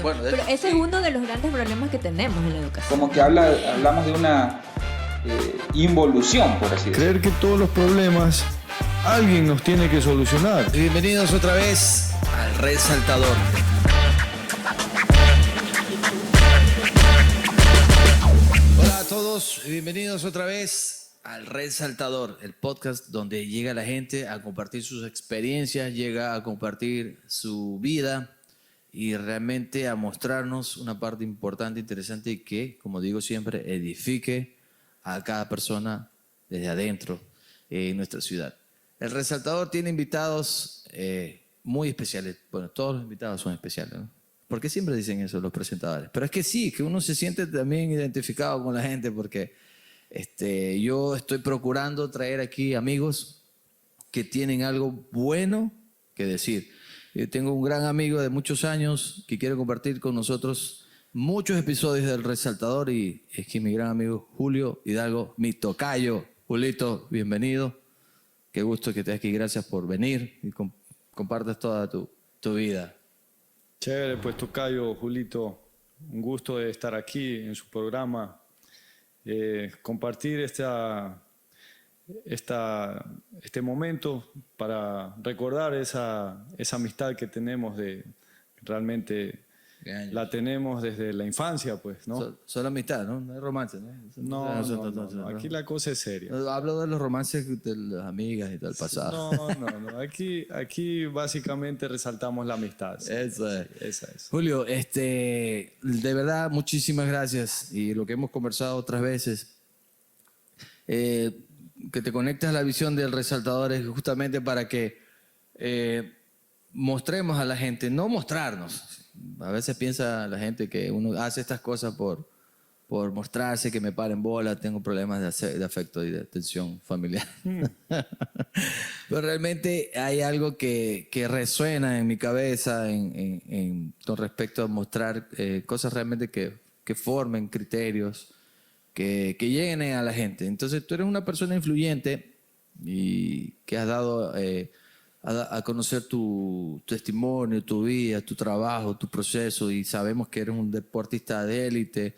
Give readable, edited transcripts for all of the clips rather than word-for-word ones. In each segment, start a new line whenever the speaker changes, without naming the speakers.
Bueno,
Pero ese es uno de los grandes problemas que tenemos en la educación.
Como que hablamos de una involución, por así decirlo.
Creer que todos los problemas alguien nos tiene que solucionar.
bienvenidos otra vez al Resaltador. Hola a todos, bienvenidos otra vez al Resaltador, el podcast donde llega la gente a compartir sus experiencias, llega a compartir su vida y realmente a mostrarnos una parte importante, interesante y que, como digo siempre, edifique a cada persona desde adentro en nuestra ciudad. El Resaltador tiene invitados muy especiales. Bueno, todos los invitados son especiales, ¿no? ¿Por qué siempre dicen eso los presentadores? Pero es que sí, que uno se siente también identificado con la gente porque yo estoy procurando traer aquí amigos que tienen algo bueno que decir. Yo tengo un gran amigo de muchos años que quiere compartir con nosotros muchos episodios del Resaltador y es que mi gran amigo Julio Hidalgo, mi tocayo. Julito, bienvenido. Qué gusto que estés aquí. Gracias por venir y compartas toda tu vida.
Chévere, pues tocayo, Julito, un gusto de estar aquí en su programa, compartir este momento para recordar esa amistad que tenemos realmente la tenemos desde la infancia, pues, ¿no?
Solo amistad, ¿no? No hay romance, ¿no?
No, aquí la cosa es seria.
Hablo de los romances de las amigas y del pasado.
No. Aquí básicamente resaltamos la amistad. ¿Sí?
Eso es.
Sí, esa es.
Julio, de verdad, muchísimas gracias. Y lo que hemos conversado otras veces, que te conectes a la visión del Resaltador es justamente para que mostremos a la gente, no mostrarnos. A veces piensa la gente que uno hace estas cosas por mostrarse, que me paren bola, tengo problemas de afecto y de tensión familiar. Pero realmente hay algo que resuena en mi cabeza con respecto a mostrar cosas realmente que formen criterios, que lleguen a la gente. Entonces tú eres una persona influyente y que has dado a conocer tu testimonio, tu vida, tu trabajo, tu proceso y sabemos que eres un deportista de élite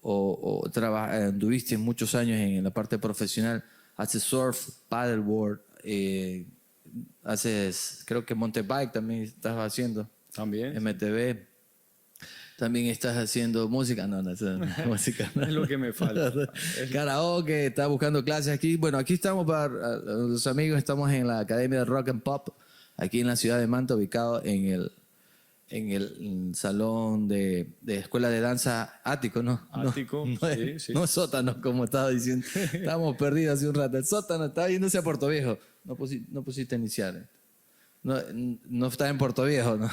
anduviste muchos años en la parte profesional, haces surf, paddleboard, haces creo que mountain bike también estás haciendo.
También.
MTV. También estás haciendo música. No, música. No.
Es lo que me falta.
Karaoke, estás buscando clases aquí. Bueno, aquí estamos para los amigos, estamos en la Academia de Rock and Pop, aquí en la ciudad de Manta, ubicado en el salón de escuela de danza Ático, ¿no?
Ático, sí.
No sótano, como estaba diciendo. Estábamos perdidos hace un rato. El sótano estaba yéndose a Puerto Viejo. No pusiste iniciales. No está en Puerto Viejo, ¿no?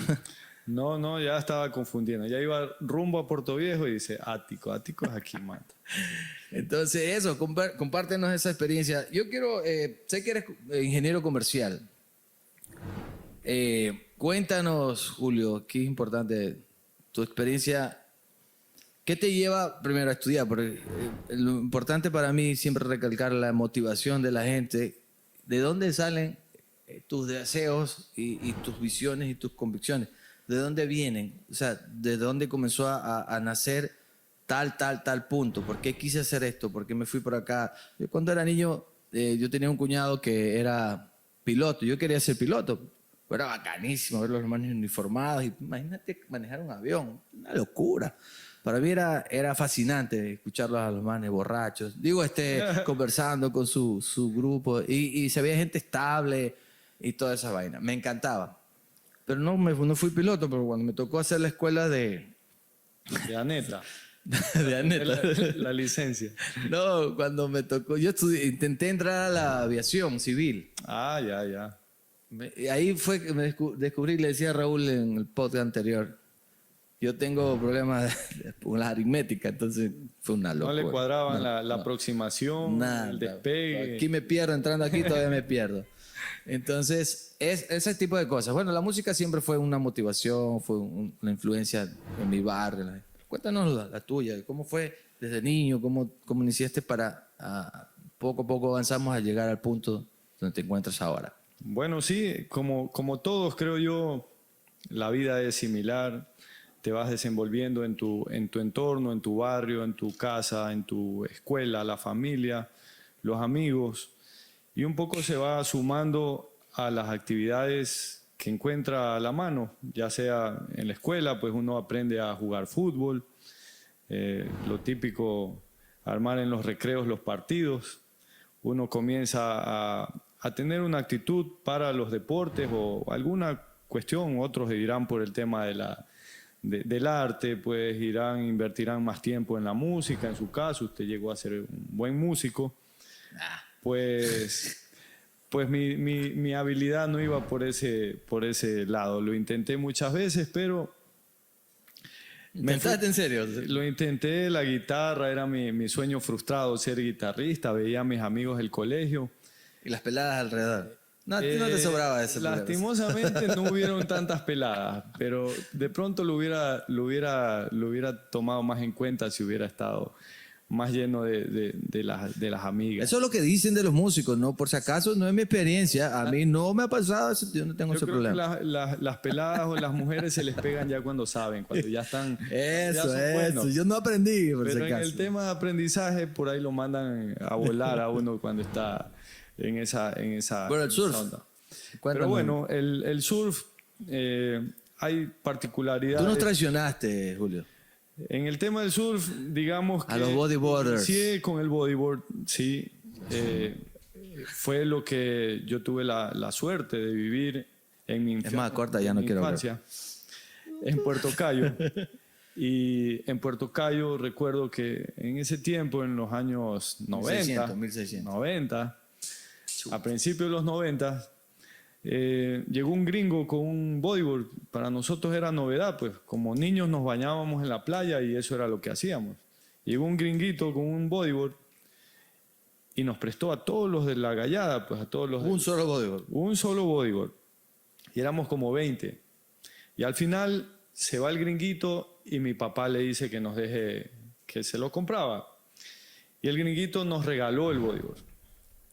No, ya estaba confundiendo. Ya iba rumbo a Puerto Viejo y dice Ático. Ático es aquí, Manta.
Entonces, eso, compártenos esa experiencia. Yo quiero, sé que eres ingeniero comercial. Cuéntanos, Julio, qué es importante tu experiencia. ¿Qué te lleva primero a estudiar? Porque lo importante para mí siempre recalcar la motivación de la gente. ¿De dónde salen tus deseos y tus visiones y tus convicciones? ¿De dónde vienen? O sea, ¿de dónde comenzó a nacer tal punto? ¿Por qué quise hacer esto? ¿Por qué me fui por acá? Yo cuando era niño, yo tenía un cuñado que era piloto. Yo quería ser piloto. Pero era bacanísimo ver los hermanos uniformados. Y imagínate manejar un avión. Una locura. Para mí era fascinante escucharlos a los manes borrachos. Digo, conversando con su grupo. Y se veía gente estable y toda esa vaina. Me encantaba. Pero no fui piloto, pero cuando me tocó hacer la escuela de
Aneta.
de Aneta.
La licencia.
No, cuando me tocó, intenté entrar a la aviación civil.
Ah, ya.
Y ahí fue que me descubrí, le decía a Raúl en el podcast anterior, yo tengo problemas con la aritmética, entonces fue una locura.
No le cuadraban la aproximación,
nada,
el despegue.
Aquí me pierdo, entrando aquí todavía me pierdo. Entonces, ese tipo de cosas. Bueno, la música siempre fue una motivación, fue una influencia en mi barrio. Cuéntanos la tuya, ¿cómo fue desde niño? ¿Cómo iniciaste para poco a poco avanzamos a llegar al punto donde te encuentras ahora?
Bueno, sí, como todos creo yo, la vida es similar. te vas desenvolviendo en tu entorno, en tu barrio, en tu casa, en tu escuela, la familia, los amigos, y un poco se va sumando a las actividades que encuentra a la mano, ya sea en la escuela, pues uno aprende a jugar fútbol, lo típico, armar en los recreos los partidos, uno comienza a tener una actitud para los deportes o alguna cuestión, otros dirán por el tema del arte, pues invertirán más tiempo en la música, en su caso, usted llegó a ser un buen músico, pues mi habilidad no iba por ese lado, lo intenté muchas veces, pero...
¿Intentaste en serio?
Lo intenté, la guitarra era mi sueño frustrado, ser guitarrista, veía a mis amigos del colegio.
Y las peladas alrededor. No te sobraba eso.
Lastimosamente no hubieron tantas peladas, pero de pronto lo hubiera tomado más en cuenta si hubiera estado más lleno de las amigas.
Eso es lo que dicen de los músicos, ¿no? Por si acaso, no es mi experiencia. A mí no me ha pasado eso, yo no tengo ese problema.
Que las peladas o las mujeres se les pegan ya cuando saben, cuando ya están...
Eso. Yo no aprendí, por
pero
si
en
acaso.
el tema de aprendizaje, por ahí lo mandan a volar a uno cuando está en esa
Bueno, el surf.
onda.
Cuéntame.
Pero bueno, el surf, hay particularidades.
Tú nos traicionaste, Julio.
En el tema del surf, digamos que...
A los bodyboarders.
Sí, con el bodyboard, sí. Fue lo que yo tuve la suerte de vivir en mi
Es más, corta, ya no quiero hablar.
infancia. En Puerto Cayo. Y en Puerto Cayo recuerdo que en ese tiempo, en los años 90,
1600.
90, a principios de los 90, llegó un gringo con un bodyboard. Para nosotros era novedad, pues como niños nos bañábamos en la playa y eso era lo que hacíamos. Llegó un gringuito con un bodyboard y nos prestó a todos los de la gallada, pues a todos los...
Un solo bodyboard.
Un solo bodyboard. Y éramos como 20. Y al final se va el gringuito y mi papá le dice que nos deje, que se lo compraba. Y el gringuito nos regaló el bodyboard.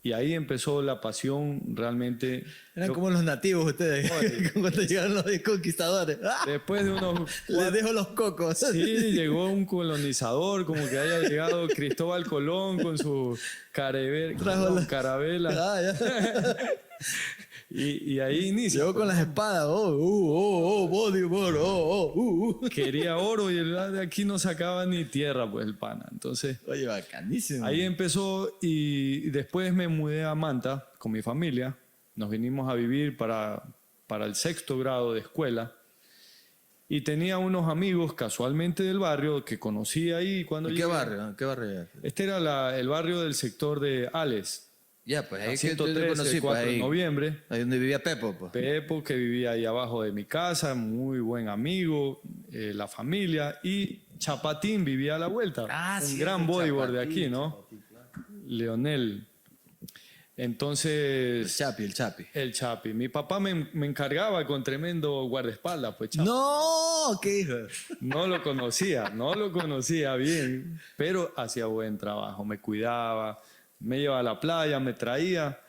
Y ahí empezó la pasión realmente.
Eran como los nativos ustedes, cuando llegaron los conquistadores.
Después de unos...
Les dejo los cocos.
Sí, llegó un colonizador, como que haya llegado Cristóbal Colón con su carabela. Y ahí inicia.
Llegó con las espadas. Bodyboard.
Quería oro y el de aquí no sacaba ni tierra, pues el pana. Entonces,
Oye, bacanísimo.
ahí empezó y después me mudé a Manta con mi familia. Nos vinimos a vivir para el 6º grado de escuela. Y tenía unos amigos casualmente del barrio que conocí ahí cuando
¿Y
llegué.
qué barrio era?
Este era el barrio del sector de Ales.
Ya, pues ahí que
113,
yo conocí,
4 de
ahí,
noviembre.
ahí donde vivía Pepo, pues.
Pepo, que vivía ahí abajo de mi casa, muy buen amigo, la familia. Y Chapatín vivía a la vuelta. Un gran bodyboard de aquí, ¿no? Leonel. Entonces...
El Chapi.
El Chapi. Mi papá me encargaba con tremendo guardaespaldas, pues Chapi.
¡No! ¿Qué hijo?
No lo conocía bien, pero hacía buen trabajo, me cuidaba, me llevaba a la playa, me traía,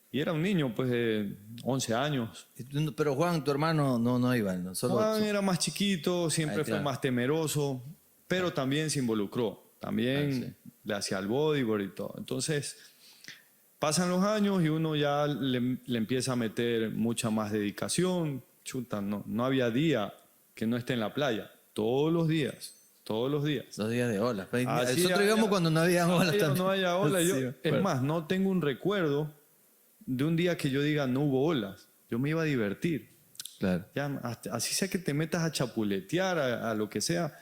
y era un niño pues de 11 años.
Pero Juan, tu hermano, no iba, ¿no?
Juan era más chiquito, siempre
Claro.
fue más temeroso, pero también se involucró, también le hacía el bodyboard y todo. Entonces, pasan los años y uno ya le empieza a meter mucha más dedicación. Chuta, no había día que no esté en la playa, todos los días. 2 días
de olas.
Así
Nosotros íbamos cuando no había olas también.
No había olas.
Sí,
Es
bueno.
más, no tengo un recuerdo de un día que yo diga no hubo olas. Yo me iba a divertir.
Claro.
Ya, así sea que te metas a chapuletear, a lo que sea.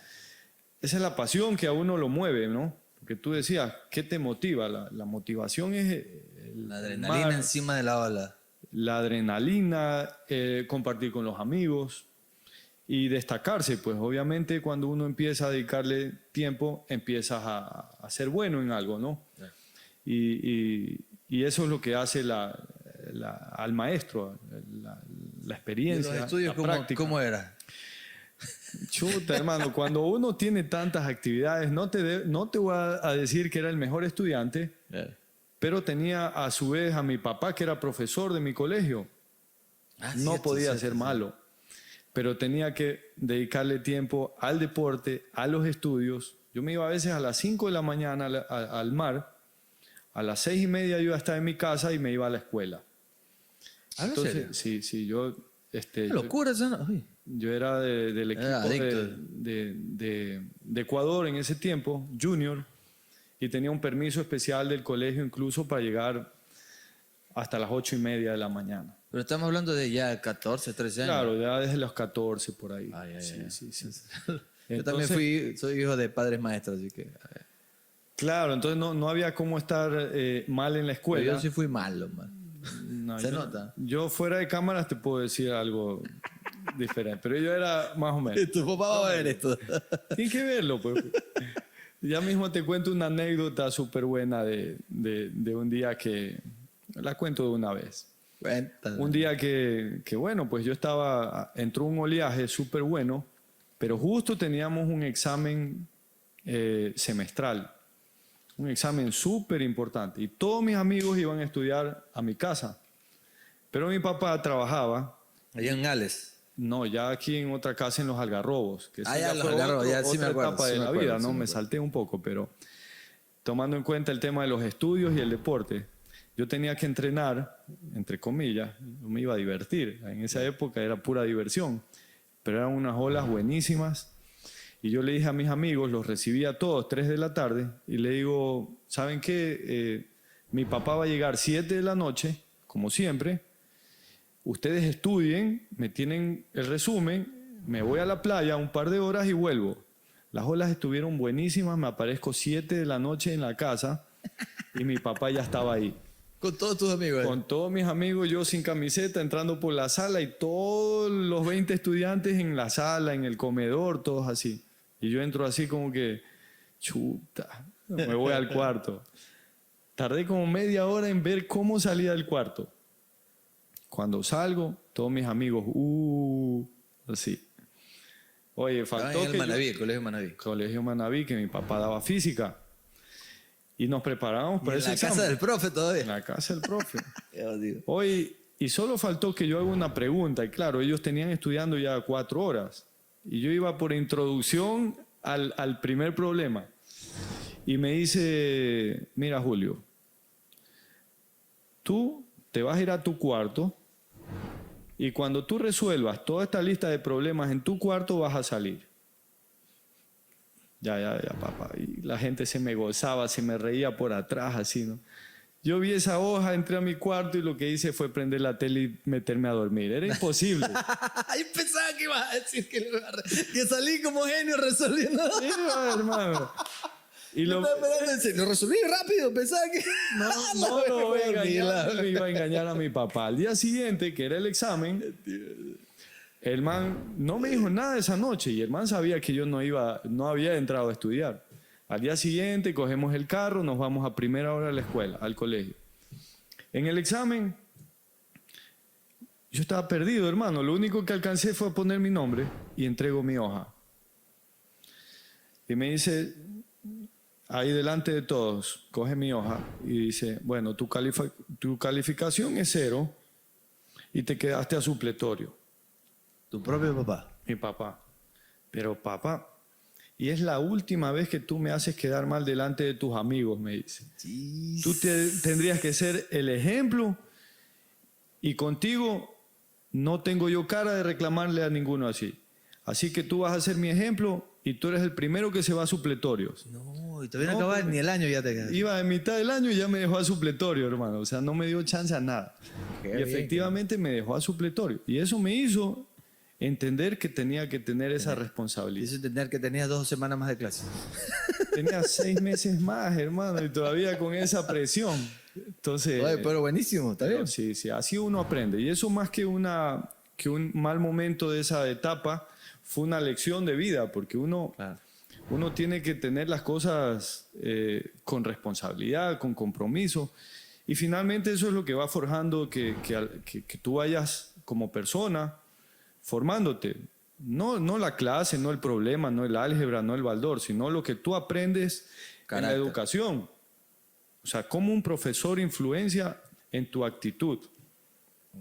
Esa es la pasión que a uno lo mueve, ¿no? Porque tú decías, ¿qué te motiva? La motivación es
La adrenalina encima de la ola.
la adrenalina, compartir con los amigos y destacarse. Pues obviamente cuando uno empieza a dedicarle tiempo, empiezas a ser bueno en algo, ¿no? Y eso es lo que hace al maestro, la experiencia.
¿Y los estudios
la práctica.
cómo era?
Chuta, hermano, cuando uno tiene tantas actividades, no te voy a decir que era el mejor estudiante, pero tenía a su vez a mi papá, que era profesor de mi colegio. No podía ser malo. pero tenía que dedicarle tiempo al deporte, a los estudios. Yo me iba a veces a las 5 de la mañana al mar, a las 6:30 yo iba a estar en mi casa y me iba a la escuela.
¿Hablas serio?
Sí, yo...
Qué locura eso, ¿no? Uy.
Yo era del equipo
adicto.
de Ecuador en ese tiempo, junior, y tenía un permiso especial del colegio incluso para llegar hasta las 8:30 de la mañana.
Pero estamos hablando de ya 14, 13 años.
Claro, ya desde los 14 por ahí.
Ay,
sí.
Yo también soy hijo de padres maestros, así que...
Claro, entonces no había cómo estar mal en la escuela.
Pero yo sí fui malo, man.
No,
Se nota.
Yo fuera de cámaras te puedo decir algo diferente, pero yo era más o menos.
Tu papá va a ver esto.
Tienes que verlo, pues. Ya mismo te cuento una anécdota súper buena de un día que... La cuento de una vez.
Cuéntame.
Un día que bueno, pues yo entró un oleaje súper bueno, pero justo teníamos un examen semestral. Un examen súper importante. Y todos mis amigos iban a estudiar a mi casa. Pero mi papá trabajaba...
Allá en Gales.
No, ya aquí en otra casa en Los Algarrobos. Que eso
ya
ya
Los
fue
Algarrobos, ya sí me
otra
acuerdo,
etapa
sí
de
me
la
acuerdo,
vida,
sí
¿no?
me
Me
acuerdo.
salté un poco, pero tomando en cuenta el tema de los estudios y el deporte, yo tenía que entrenar, entre comillas, yo me iba a divertir. En esa época era pura diversión, pero eran unas olas buenísimas. Y yo le dije a mis amigos, los recibí a todos 3 de la tarde, y le digo, ¿saben qué? Mi papá va a llegar 7 de la noche, como siempre. Ustedes estudien, me tienen el resumen, me voy a la playa un par de horas y vuelvo. Las olas estuvieron buenísimas, me aparezco 7 de la noche en la casa y mi papá ya estaba ahí.
Con todos tus amigos.
Con todos mis amigos, yo sin camiseta, entrando por la sala y todos los 20 estudiantes en la sala, en el comedor, todos así. Y yo entro así como que, chuta, me voy al cuarto. Tardé como media hora en ver cómo salía del cuarto. Cuando salgo, todos mis amigos, así. Oye, faltó
en el
que
Manaví, el colegio Manaví.
Colegio Manaví, que mi papá daba física. Y nos preparábamos para
En
ese
la casa
examen.
del profe
En
todavía.
la casa del profe.
Yo digo.
Hoy, y solo faltó que yo haga una pregunta. Y claro, ellos tenían estudiando ya 4 horas. Y yo iba por introducción al primer problema. Y me dice, mira Julio, tú te vas a ir a tu cuarto y cuando tú resuelvas toda esta lista de problemas en tu cuarto vas a salir. Ya, papá. Y la gente se me gozaba, se me reía por atrás, así, ¿no? Yo vi esa hoja, entré a mi cuarto y lo que hice fue prender la tele y meterme a dormir. Era imposible.
Ay, pensaba que ibas a decir que salí como genio resolviendo.
Sí, hermano. Y
Yo estaba esperando en serio. Lo resolví rápido, pensaba que...
no lo voy a engañar,
dormir,
le iba a engañar a mi papá. Al día siguiente, que era el examen, el man no me dijo nada esa noche y el man sabía que yo no había entrado a estudiar. Al día siguiente cogemos el carro, nos vamos a primera hora a la escuela, al colegio. En el examen, yo estaba perdido, hermano. Lo único que alcancé fue a poner mi nombre y entrego mi hoja. Y me dice, ahí delante de todos, coge mi hoja y dice, bueno, tu calificación es 0 y te quedaste a supletorio.
Tu propio papá.
Mi papá. Pero papá, y es la última vez que tú me haces quedar mal delante de tus amigos, me dice.
Sí.
Tú tendrías que ser el ejemplo y contigo no tengo yo cara de reclamarle a ninguno así. Así que tú vas a ser mi ejemplo y tú eres el primero que se va a supletorios.
No, y todavía no
No,
acababa
porque-
ni el año ya te quedaste.
Iba en mitad del año y ya me dejó a supletorio, hermano. O sea, no me dio chance a nada.
Qué
Y
bien,
efectivamente me dejó a supletorio. Y eso me hizo entender que tenía que tener esa responsabilidad.
Hizo entender que tenías 2 semanas más de clase.
Tenía 6 meses más, hermano, y todavía con esa presión. Entonces,
Oye, pero buenísimo, está bien.
sí, así uno aprende. Y eso más que un mal momento de esa etapa, fue una lección de vida, porque uno tiene que tener las cosas con responsabilidad, con compromiso. Y finalmente eso es lo que va forjando que tú vayas como persona formándote. No la clase, no el problema, no el álgebra, no el baldor, sino lo que tú aprendes en la
Carácter.
educación. O sea, cómo un profesor influencia en tu actitud,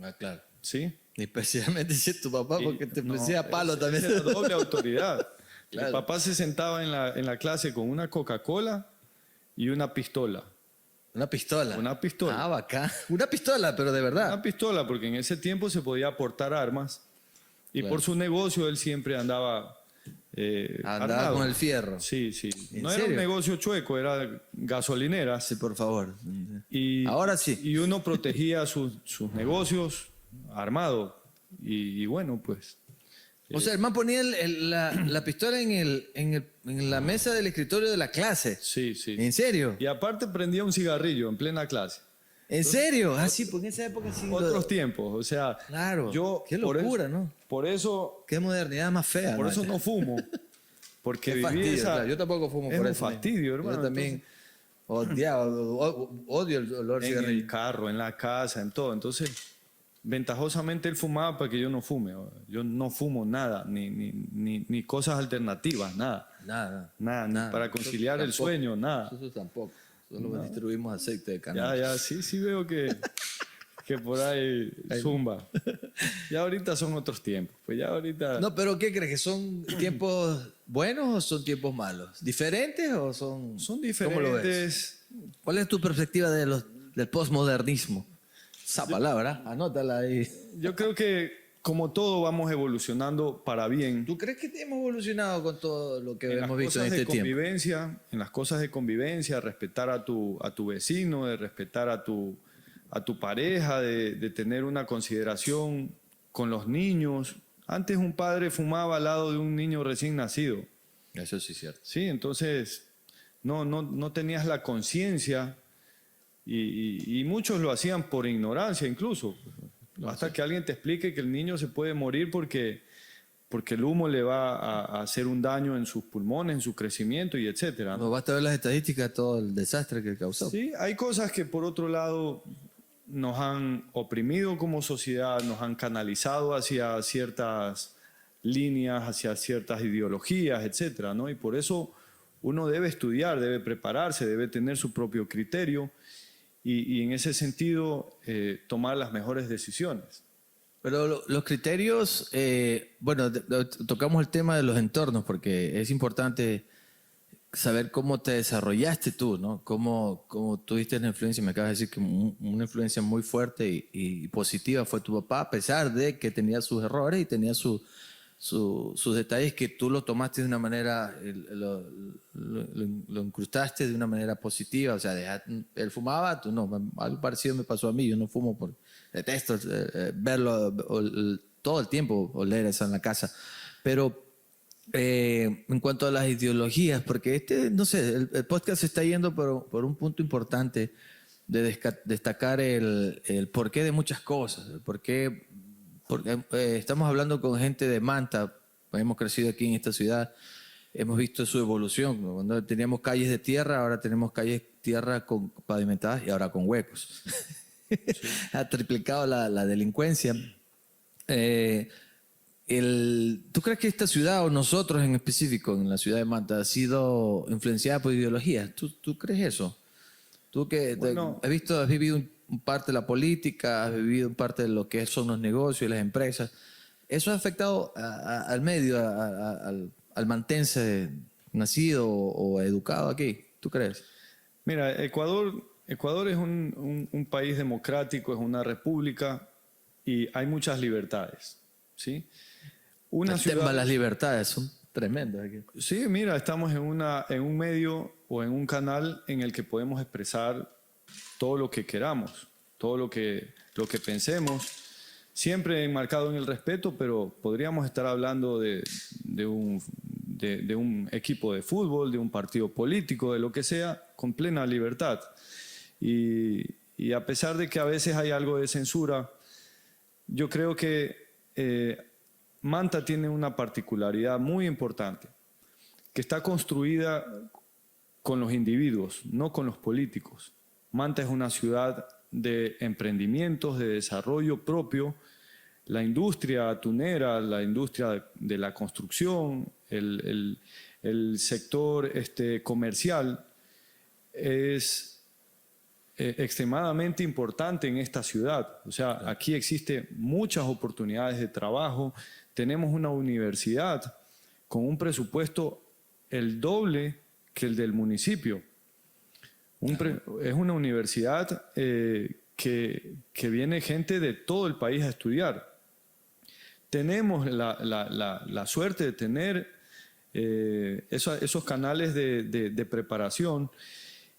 Ah, claro.
¿sí?
Especialmente si es tu papá, porque te
No,
pusiste a palo también.
esa era doble autoridad.
Claro.
El papá se sentaba en la clase con una Coca-Cola y una pistola.
Una pistola.
Una pistola.
Ah, bacán. Una pistola, pero de verdad.
Una pistola, porque en ese tiempo se podía aportar armas. Y
Claro.
por su negocio él siempre andaba
Andaba
armado.
con el fierro.
Sí, sí.
¿En
No era un
serio?
negocio chueco, era gasolineras.
Sí, por favor.
Y,
Ahora sí.
Y uno protegía sus negocios armado. Y bueno, pues.
O sea, el man ponía la pistola en la mesa del escritorio de la clase.
Sí, sí.
¿En serio?
Y aparte prendía un cigarrillo en plena clase.
¿En serio? Ah, sí, porque en esa época sí.
Otros tiempos, o sea.
Claro.
Yo,
Qué
por
locura,
eso-
¿no?
Por eso,
Qué modernidad más fea.
por
¿no?
eso no fumo. Porque
Qué
viví
fastidio,
esa.
claro. Yo tampoco fumo
es
por
un
eso.
fastidio, hermano.
Yo también odiaba, odio el olor
En el
cigarrillo.
carro, en la casa, en todo. Entonces, ventajosamente él fumaba para que yo no fume. Yo no fumo nada, ni cosas alternativas, nada.
Nada.
Nada, ni para conciliar el
Tampoco.
sueño, nada.
Eso tampoco. Solo distribuimos aceite de cannabis.
Ya, sí veo que por ahí zumba. Ya ahorita son otros tiempos. Pues ya ahorita.
No, pero ¿qué crees? ¿Que son tiempos buenos o son tiempos malos? ¿Diferentes o son...?
Son
¿Cómo lo ves?
diferentes.
¿Cuál es tu perspectiva del postmodernismo? Esa palabra, anótala ahí.
Yo creo que como todo vamos evolucionando para bien.
¿Tú crees que hemos evolucionado con todo lo que
En las
hemos visto en
cosas de
este tiempo?
convivencia, en las cosas de convivencia, respetar a tu vecino, de respetar a tu pareja, de tener una consideración con los niños. Antes un padre fumaba al lado de un niño recién nacido.
Eso sí es cierto.
Sí, entonces no tenías la conciencia y muchos lo hacían por ignorancia incluso. Hasta que alguien te explique que el niño se puede morir porque el humo le va a hacer un daño en sus pulmones, en su crecimiento y etcétera, ¿no?
No, basta ver las estadísticas, todo el desastre que causó.
Sí, hay cosas que por otro lado nos han oprimido como sociedad, nos han canalizado hacia ciertas líneas, hacia ciertas ideologías, etcétera, ¿no? Y por eso uno debe estudiar, debe prepararse, debe tener su propio criterio y en ese sentido tomar las mejores decisiones.
Pero los criterios, bueno, tocamos el tema de los entornos porque es importante saber cómo te desarrollaste tú, ¿no? Cómo tuviste una influencia. Me acabas de decir que una influencia muy fuerte y positiva fue tu papá, a pesar de que tenía sus errores y tenía sus detalles que tú lo tomaste de una manera, lo incrustaste de una manera positiva. O sea, él fumaba, tú no. Algo parecido me pasó a mí. Yo no fumo porque detesto verlo todo el tiempo, oler eso en la casa. Pero en cuanto a las ideologías, porque no sé, el podcast se está yendo por un punto importante de destacar el porqué de muchas cosas, el porqué, porque estamos hablando con gente de Manta, hemos crecido aquí en esta ciudad, hemos visto su evolución, ¿no? Cuando teníamos calles de tierra, ahora tenemos calles de tierra pavimentadas y ahora con huecos. Sí. Ha triplicado la delincuencia. ¿Tú crees que esta ciudad, o nosotros en específico, en la ciudad de Manta, ha sido influenciada por ideologías? ¿Tú crees eso? Tú que
Bueno,
has vivido un parte de la política, has vivido un parte de lo que son los negocios y las empresas. ¿Eso ha afectado al medio, al mantense nacido o educado aquí? ¿Tú crees?
Mira, Ecuador es un país democrático, es una república y hay muchas libertades, ¿sí?
Las libertades son tremendas aquí.
Sí, mira, estamos en un medio o en un canal en el que podemos expresar todo lo que queramos, todo lo que pensemos, siempre enmarcado en el respeto, pero podríamos estar hablando de un equipo de fútbol, de un partido político, de lo que sea, con plena libertad. Y a pesar de que a veces hay algo de censura, yo creo que Manta tiene una particularidad muy importante, que está construida con los individuos, no con los políticos. Manta es una ciudad de emprendimientos, de desarrollo propio. La industria atunera, la industria de la construcción, el sector comercial es extremadamente importante en esta ciudad. O sea, aquí existen muchas oportunidades de trabajo. Tenemos una universidad con un presupuesto el doble que el del municipio. Es una universidad que viene gente de todo el país a estudiar. Tenemos la suerte de tener esos canales de preparación,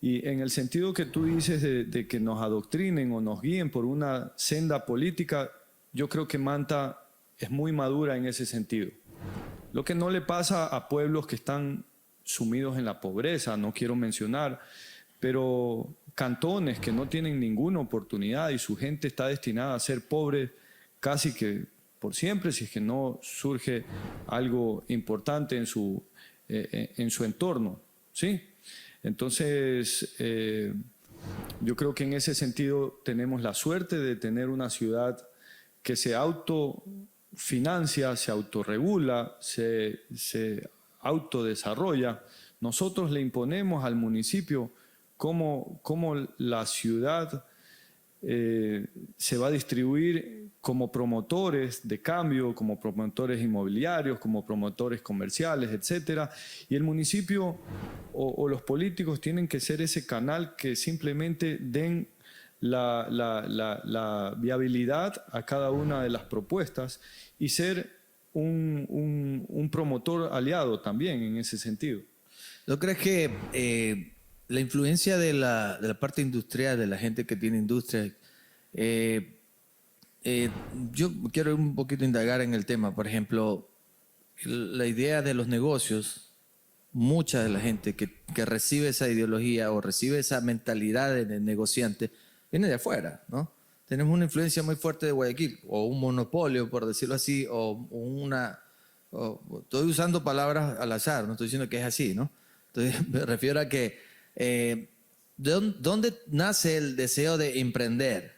y en el sentido que tú dices de que nos adoctrinen o nos guíen por una senda política, yo creo que Manta es muy madura en ese sentido. Lo que no le pasa a pueblos que están sumidos en la pobreza, no quiero mencionar, pero cantones que no tienen ninguna oportunidad y su gente está destinada a ser pobre casi que por siempre, si es que no surge algo importante en su entorno, ¿sí? Entonces, yo creo que en ese sentido tenemos la suerte de tener una ciudad que se autofinancia, se autorregula, se autodesarrolla. Nosotros le imponemos al municipio cómo la ciudad se va a distribuir como promotores de cambio, como promotores inmobiliarios, como promotores comerciales, etc. Y el municipio o los políticos tienen que ser ese canal que simplemente den la viabilidad a cada una de las propuestas y ser un promotor aliado también en ese sentido.
¿No crees que la influencia de la parte industrial, de la gente que tiene industria, yo quiero un poquito indagar en el tema? Por ejemplo, la idea de los negocios, mucha de la gente que recibe esa ideología o recibe esa mentalidad de negociante viene de afuera, ¿no? Tenemos una influencia muy fuerte de Guayaquil, o un monopolio, por decirlo así, estoy usando palabras al azar, no estoy diciendo que es así, ¿no? Entonces me refiero a que ¿dónde nace el deseo de emprender?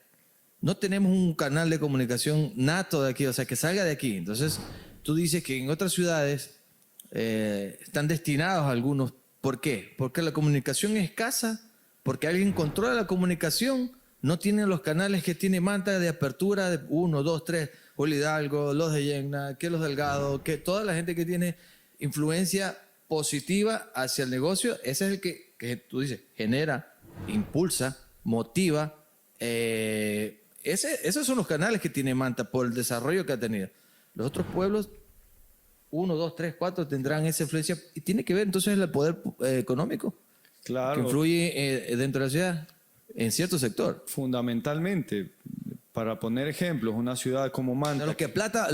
No tenemos un canal de comunicación nato de aquí, o sea, que salga de aquí. Entonces, tú dices que en otras ciudades están destinados algunos. ¿Por qué? Porque la comunicación es escasa, porque alguien controla la comunicación, no tienen los canales que tiene Manta de apertura de 1, 2, 3, Julio Hidalgo, los de Yecna, que los Delgado, que toda la gente que tiene influencia positiva hacia el negocio. Ese es el que tú dices, genera, impulsa, motiva. Esos son los canales que tiene Manta por el desarrollo que ha tenido. Los otros pueblos, 1, 2, 3, 4, tendrán esa influencia, y tiene que ver entonces el poder económico,
claro,
que influye dentro de la ciudad en cierto sector.
Fundamentalmente, para poner ejemplos, una ciudad como Manta.
Los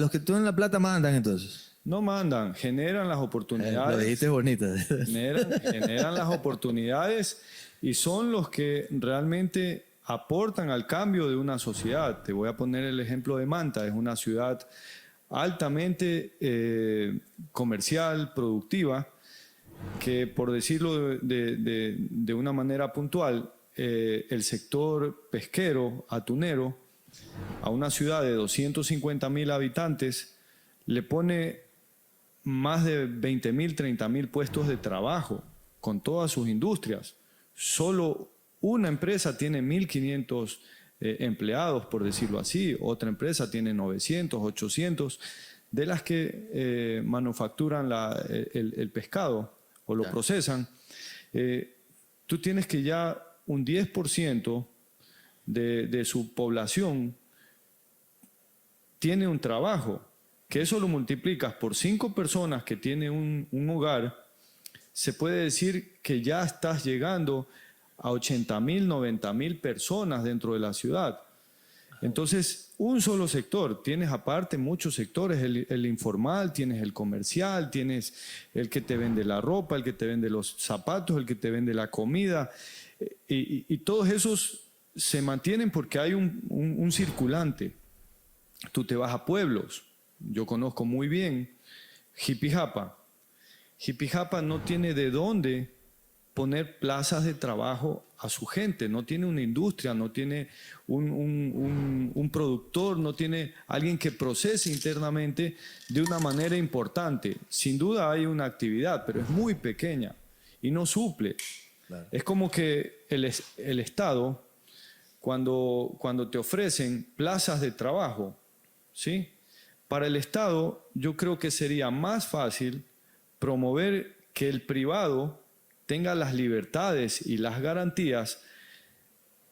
que tienen la plata mandan entonces.
No mandan, generan las oportunidades.
Lo dijiste bonito.
Generan las oportunidades y son los que realmente aportan al cambio de una sociedad. Te voy a poner el ejemplo de Manta. Es una ciudad altamente comercial, productiva, que, por decirlo de una manera puntual, el sector pesquero, atunero, a una ciudad de 250,000 habitantes le pone más de 20,000, 30,000 puestos de trabajo con todas sus industrias. Solo una empresa tiene 1,500 empleados, por decirlo así. Otra empresa tiene 900, 800, de las que manufacturan el pescado o lo procesan. Tú tienes que ya un 10% de su población tiene un trabajo. Que eso lo multiplicas por 5 personas que tienen un hogar, se puede decir que ya estás llegando a 80,000, 90,000 personas dentro de la ciudad. Entonces, un solo sector. Tienes aparte muchos sectores, el informal, tienes el comercial, tienes el que te vende la ropa, el que te vende los zapatos, el que te vende la comida. Y todos esos se mantienen porque hay un circulante. Tú te vas a pueblos. Yo conozco muy bien Jipijapa. Jipijapa no tiene de dónde poner plazas de trabajo a su gente, no tiene una industria, no tiene un productor, no tiene alguien que procese internamente de una manera importante. Sin duda hay una actividad, pero es muy pequeña y no suple. Claro. Es como que el Estado cuando te ofrecen plazas de trabajo, ¿sí? Para el Estado, yo creo que sería más fácil promover que el privado tenga las libertades y las garantías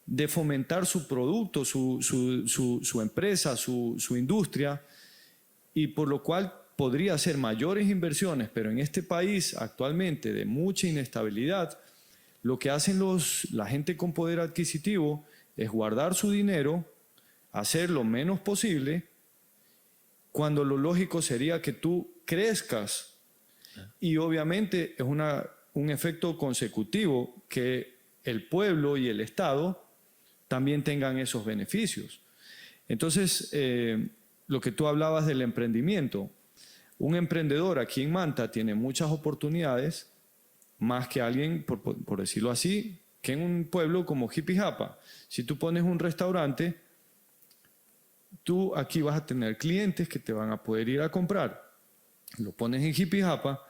de fomentar su producto, su empresa, su industria, y por lo cual podría hacer mayores inversiones, pero en este país actualmente de mucha inestabilidad, lo que hacen la gente con poder adquisitivo es guardar su dinero, hacer lo menos posible, cuando lo lógico sería que tú crezcas. Y obviamente es un efecto consecutivo que el pueblo y el Estado también tengan esos beneficios. Entonces, lo que tú hablabas del emprendimiento, un emprendedor aquí en Manta tiene muchas oportunidades, más que alguien, por decirlo así, que en un pueblo como Jipijapa. Si tú pones un restaurante, tú aquí vas a tener clientes que te van a poder ir a comprar. Lo pones en Jipijapa,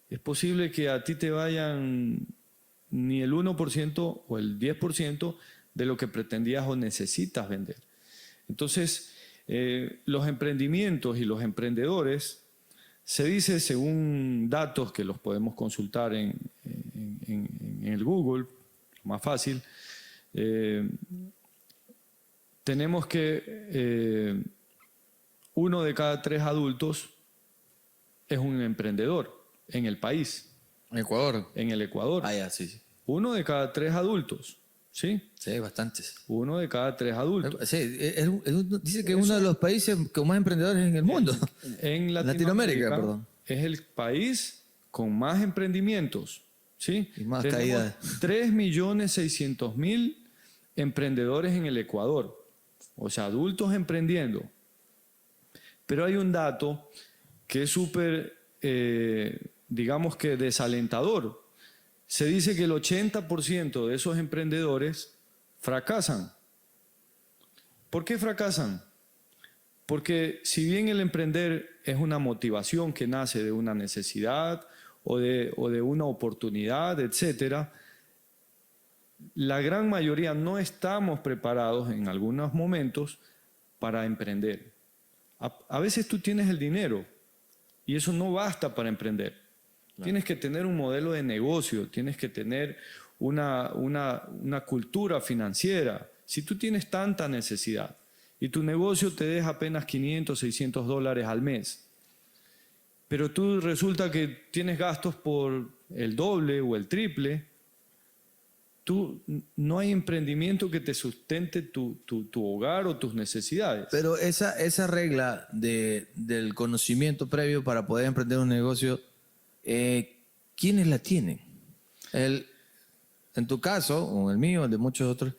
es posible que a ti te vayan ni el 1% o el 10% de lo que pretendías o necesitas vender. Entonces, los emprendimientos y los emprendedores, se dice, según datos que los podemos consultar en el Google, lo más fácil, tenemos que 1 de cada 3 adultos es un emprendedor en el país.
¿En Ecuador?
En el Ecuador.
Ah, ya, sí.
1 de cada 3 adultos, ¿sí?
Sí, bastantes.
1 de cada 3 adultos.
Sí, dice que es uno de los países con más emprendedores en el mundo.
En Latinoamérica, perdón. Es el país con más emprendimientos, ¿sí?
Y más
Tenemos
caídas.
3.600.000 emprendedores en el Ecuador, o sea, adultos emprendiendo. Pero hay un dato que es súper, digamos que desalentador. Se dice que el 80% de esos emprendedores fracasan. ¿Por qué fracasan? Porque si bien el emprender es una motivación que nace de una necesidad o de una oportunidad, etcétera, la gran mayoría no estamos preparados en algunos momentos para emprender. A veces tú tienes el dinero y eso no basta para emprender. Claro. Tienes que tener un modelo de negocio, tienes que tener una cultura financiera. Si tú tienes tanta necesidad y tu negocio te deja apenas $500, $600 al mes, pero tú resulta que tienes gastos por el doble o el triple, no hay emprendimiento que te sustente tu hogar o tus necesidades.
Pero esa regla del conocimiento previo para poder emprender un negocio, ¿quiénes la tienen? En tu caso, o en el mío, el de muchos otros,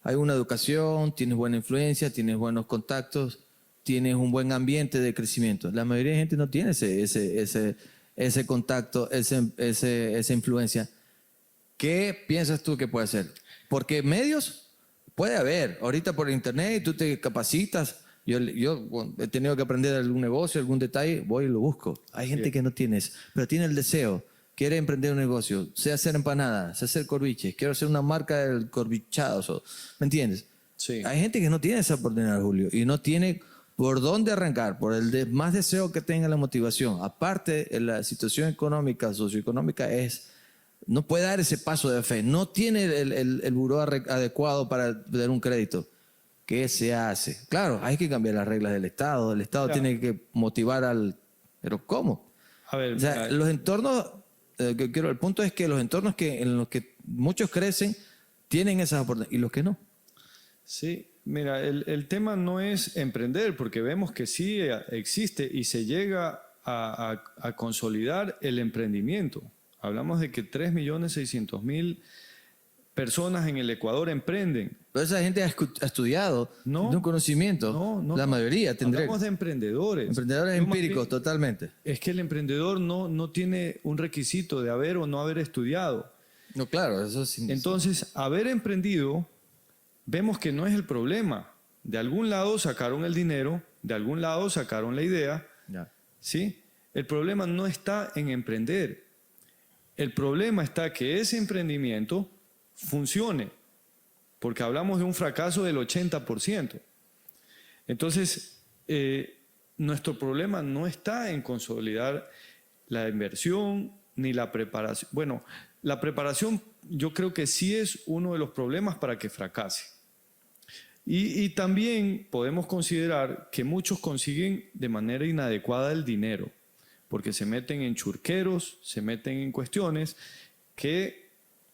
hay una educación, tienes buena influencia, tienes buenos contactos, tienes un buen ambiente de crecimiento. La mayoría de gente no tiene ese contacto, esa influencia. ¿Qué piensas tú que puede hacer? Porque medios puede haber. Ahorita por internet tú te capacitas. Yo he tenido que aprender algún negocio, algún detalle, voy y lo busco. Hay gente que no tiene eso, pero tiene el deseo. Quiere emprender un negocio, sé hacer empanadas, sé hacer corviches, quiero hacer una marca del corvichado. ¿Me entiendes?
Sí.
Hay gente que no tiene esa oportunidad, Julio, y no tiene por dónde arrancar, por el más deseo que tenga la motivación. Aparte, la situación económica, socioeconómica no puede dar ese paso de fe, no tiene el buró adecuado para dar un crédito. ¿Qué se hace? Claro, hay que cambiar las reglas del Estado. El Estado tiene que motivar ¿Pero cómo?
A ver,
o sea, los entornos, el punto es que los entornos en los que muchos crecen tienen esas oportunidades y los que no.
Sí, mira, el tema no es emprender, porque vemos que sí existe y se llega a consolidar el emprendimiento. Hablamos de que 3.600.000 personas en el Ecuador emprenden.
Pero esa gente ha estudiado, de un conocimiento. La mayoría tendría.
Hablamos de emprendedores.
Emprendedores empíricos, totalmente.
Es que el emprendedor no tiene un requisito de haber o no haber estudiado.
No, claro, eso sí.
Entonces, haber emprendido, vemos que no es el problema. De algún lado sacaron el dinero, de algún lado sacaron la idea.
Ya.
¿Sí? El problema no está en emprender. El problema está que ese emprendimiento funcione. porque hablamos de un fracaso del 80%. Entonces, nuestro problema no está en consolidar la inversión ni la preparación. Bueno, la preparación yo creo que sí es uno de los problemas para que fracase. Y también podemos considerar que muchos consiguen de manera inadecuada el dinero, porque se meten en churqueros, se meten en cuestiones que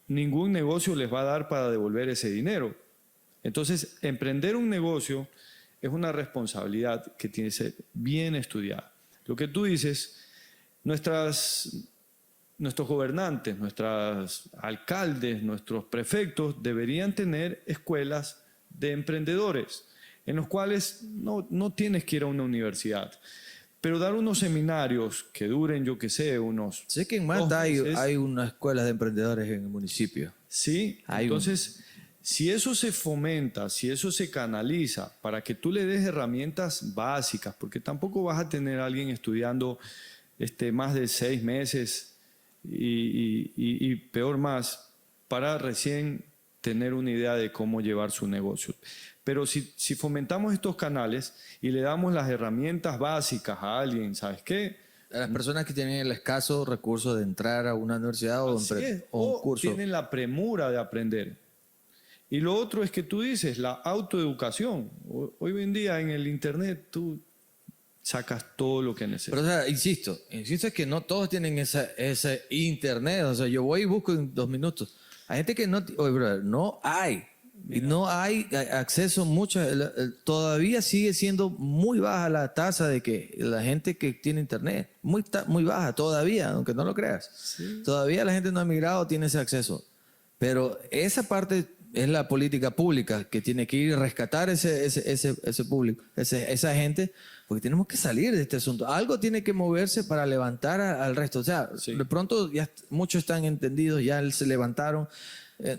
ningún negocio les va a dar para devolver ese dinero. Entonces, emprender un negocio es una responsabilidad que tiene que ser bien estudiada. Lo que tú dices, nuestros gobernantes, nuestros alcaldes, nuestros prefectos deberían tener escuelas de emprendedores, en los cuales no tienes que ir a una universidad, pero dar unos seminarios que duren, yo qué sé, unos...
Sé que en Manta hay unas escuelas de emprendedores en el municipio.
Sí, entonces, si eso se fomenta, si eso se canaliza para que tú le des herramientas básicas, porque tampoco vas a tener a alguien estudiando más de 6 meses y peor más, para recién tener una idea de cómo llevar su negocio. Pero si fomentamos estos canales y le damos las herramientas básicas a alguien, ¿sabes qué?
A las personas que tienen el escaso recurso de entrar a una universidad o un curso.
Tienen la premura de aprender. Y lo otro es que tú dices, la autoeducación. Hoy en día en el internet tú sacas todo lo que necesitas.
Pero o sea, insisto es que no todos tienen ese internet. O sea, yo voy y busco en 2 minutos. Hay gente que no, oye, brother, no hay. Y no hay acceso mucho. Todavía sigue siendo muy baja la tasa de que la gente que tiene internet. Muy baja todavía, aunque no lo creas. Sí. Todavía la gente no ha migrado, tiene ese acceso. Pero esa parte es la política pública que tiene que ir a rescatar ese público, esa gente, porque tenemos que salir de este asunto. Algo tiene que moverse para levantar al resto. O sea, sí. De pronto ya muchos están entendidos, ya se levantaron.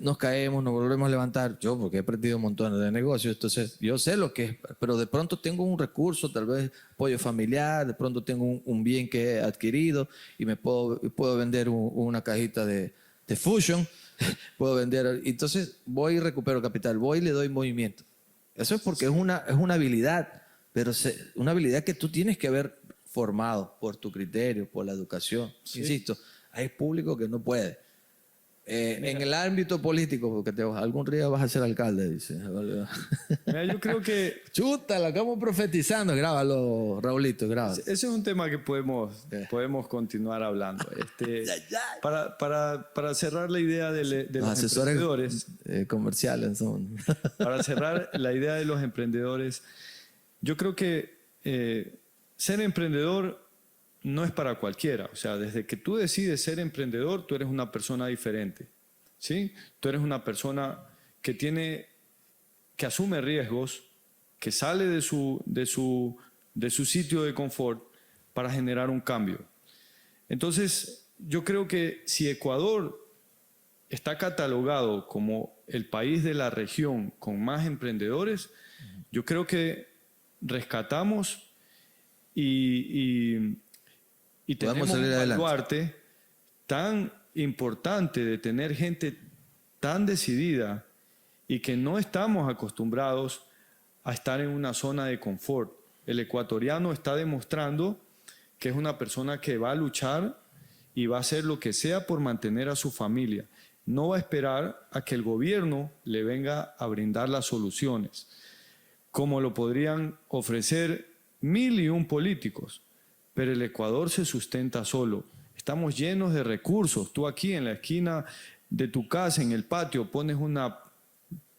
Nos caemos, nos volvemos a levantar. Yo, porque he aprendido un montón de negocios, entonces yo sé lo que es, pero de pronto tengo un recurso, tal vez apoyo familiar, de pronto tengo un bien que he adquirido y me puedo vender una cajita de Fusion, puedo vender, entonces voy y recupero capital, voy y le doy movimiento. Eso es porque es una habilidad, pero una habilidad que tú tienes que haber formado por tu criterio, por la educación. Sí. Insisto, hay público que no puede. En el ámbito político, porque algún día vas a ser alcalde, dice.
Mira, yo creo que...
Chuta, lo acabamos profetizando. Grábalo, Raulito, grábalo.
Ese es un tema que podemos continuar hablando. Para cerrar la idea de los
asesores
emprendedores...
comerciales son.
Para cerrar la idea de los emprendedores, yo creo que ser emprendedor no es para cualquiera. O sea, desde que tú decides ser emprendedor, tú eres una persona diferente, ¿sí? Tú eres una persona que asume riesgos, que sale de su sitio de confort para generar un cambio. Entonces, yo creo que si Ecuador está catalogado como el país de la región con más emprendedores, yo creo que rescatamos y tenemos un baluarte tan importante de tener gente tan decidida y que no estamos acostumbrados a estar en una zona de confort. El ecuatoriano está demostrando que es una persona que va a luchar y va a hacer lo que sea por mantener a su familia. No va a esperar a que el gobierno le venga a brindar las soluciones, como lo podrían ofrecer 1001 políticos. Pero el Ecuador se sustenta solo. Estamos llenos de recursos. Tú aquí en la esquina de tu casa, en el patio, pones una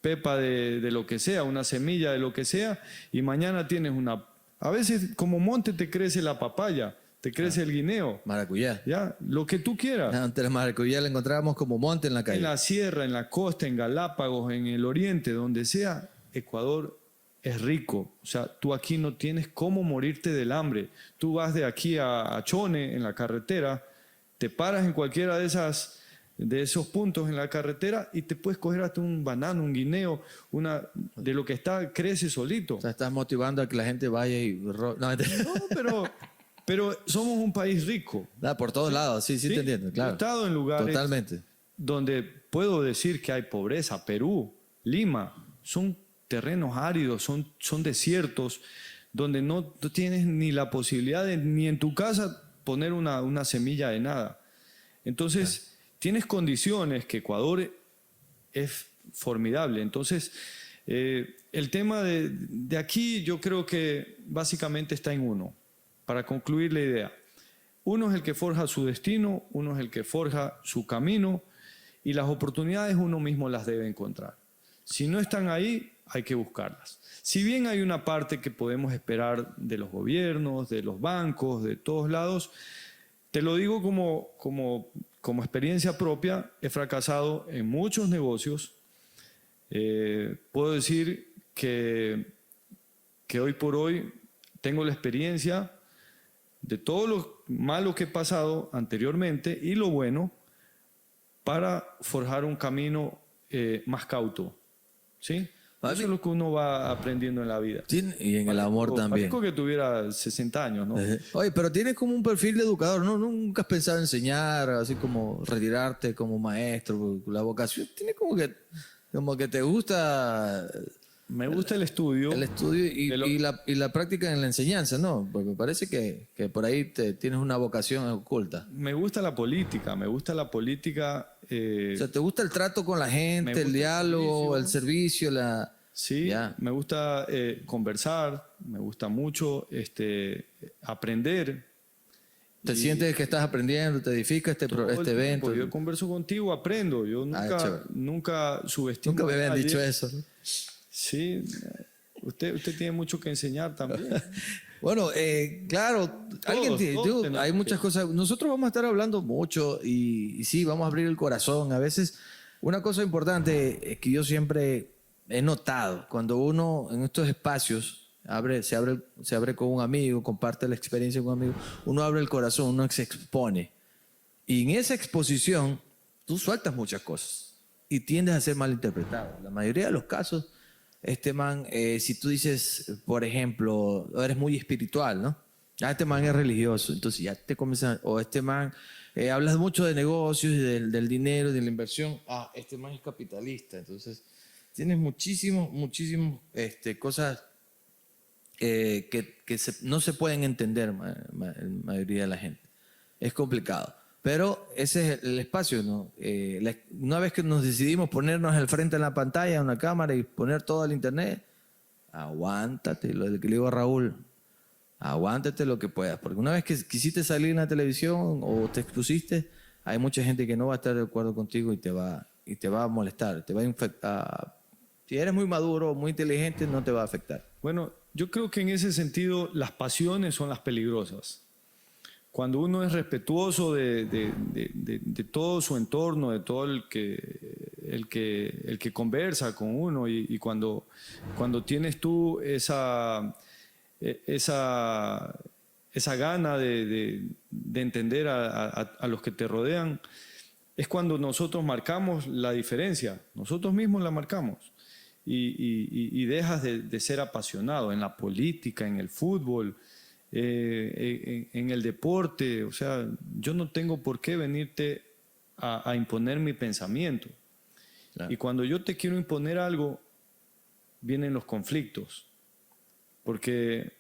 pepa de lo que sea, una semilla de lo que sea, y mañana tienes una... A veces como monte te crece la papaya, te crece el guineo.
Maracuyá.
Ya, lo que tú quieras.
Antes la maracuyá la encontrábamos como monte en la calle.
En la sierra, en la costa, en Galápagos, en el oriente, donde sea, Ecuador es rico. O sea, tú aquí no tienes cómo morirte del hambre. Tú vas de aquí a Chone en la carretera, te paras en cualquiera de esos puntos en la carretera y te puedes coger hasta un banano, un guineo, de lo que crece solito.
O sea, estás motivando a que la gente vaya y...
No, pero somos un país rico.
Por todos lados, sí, te entiendo, claro.
He estado en lugares
totalmente
donde puedo decir que hay pobreza. Perú Lima, son terrenos áridos, son desiertos, donde no tienes ni la posibilidad de, ni en tu casa, poner una semilla de nada. Entonces, tienes condiciones que Ecuador es formidable. Entonces, el tema de aquí yo creo que básicamente está en uno. Para concluir la idea, uno es el que forja su destino, uno es el que forja su camino y las oportunidades uno mismo las debe encontrar. Si no están ahí, hay que buscarlas. Si bien hay una parte que podemos esperar de los gobiernos, de los bancos, de todos lados, te lo digo como experiencia propia, he fracasado en muchos negocios. Puedo decir que hoy por hoy tengo la experiencia de todo lo malo que he pasado anteriormente y lo bueno para forjar un camino más cauto. ¿Sí? Eso es lo que uno va aprendiendo en la vida.
Y en el amor también.
Parezco que tuviera 60 años, ¿no?
Oye, pero tienes como un perfil de educador, ¿no? Nunca has pensado en enseñar, así como retirarte como maestro, la vocación. Tienes como que te gusta
Me gusta el estudio.
el estudio y la práctica en la enseñanza, ¿no? Porque me parece que por ahí tienes una vocación oculta.
Me gusta la política,
O sea, ¿te gusta el trato con la gente, el diálogo, el servicio,
Sí,
Ya.
me gusta conversar, me gusta mucho aprender.
¿Te sientes que estás aprendiendo, te edifica este
Todo el
evento?
tiempo. Yo converso contigo, aprendo. Yo
chévere.
nunca subestimo
Nunca me
a
habían
nadie.
dicho eso, ¿no?
Sí, usted tiene mucho que enseñar también.
Bueno, claro, hay muchas cosas. Nosotros vamos a estar hablando mucho y sí, vamos a abrir el corazón. A veces, una cosa importante es que yo siempre he notado, cuando uno en estos espacios se abre con un amigo, comparte la experiencia con un amigo, uno abre el corazón, uno se expone. Y en esa exposición, tú sueltas muchas cosas y tiendes a ser malinterpretado. La mayoría de los casos, si tú dices, por ejemplo, eres muy espiritual, ¿no? Este man es religioso, entonces ya te comienzan, o este man, hablas mucho de negocios y del dinero, de la inversión, este man es capitalista, entonces tienes muchísimas cosas que no se pueden entender la mayoría de la gente. Es complicado. Pero ese es el espacio, ¿no? Una vez que nos decidimos ponernos al frente de la pantalla, una cámara y poner todo al internet, aguántate, lo que le digo a Raúl, aguántate lo que puedas, porque una vez que quisiste salir en la televisión o te expusiste, hay mucha gente que no va a estar de acuerdo contigo y te va a molestar, te va a infectar. Si eres muy maduro, muy inteligente, no te va a afectar.
Bueno, yo creo que en ese sentido las pasiones son las peligrosas. Cuando uno es respetuoso de todo su entorno, de todo el que conversa con uno y cuando tienes tú esa gana de entender a los que te rodean, es cuando nosotros marcamos la diferencia, nosotros mismos la marcamos y dejas de ser apasionado en la política, en el fútbol, en el deporte. O sea, yo no tengo por qué venirte a imponer mi pensamiento. Claro. Y cuando yo te quiero imponer algo, vienen los conflictos, porque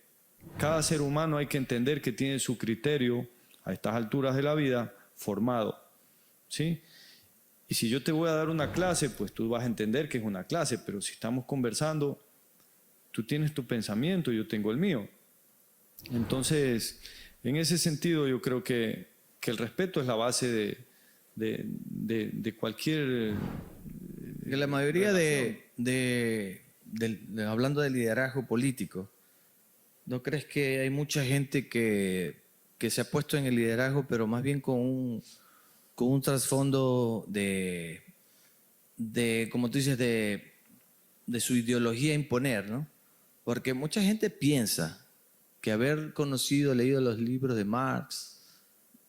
cada ser humano hay que entender que tiene su criterio a estas alturas de la vida formado, ¿sí? Y si yo te voy a dar una clase, pues tú vas a entender que es una clase, pero si estamos conversando, tú tienes tu pensamiento, yo tengo el mío. Entonces, en ese sentido, yo creo que el respeto es la base de cualquier...
Que la mayoría hablando de liderazgo político, ¿no crees que hay mucha gente que se ha puesto en el liderazgo, pero más bien con un trasfondo como tú dices, de su ideología a imponer, ¿no? Porque mucha gente piensa que haber leído los libros de Marx,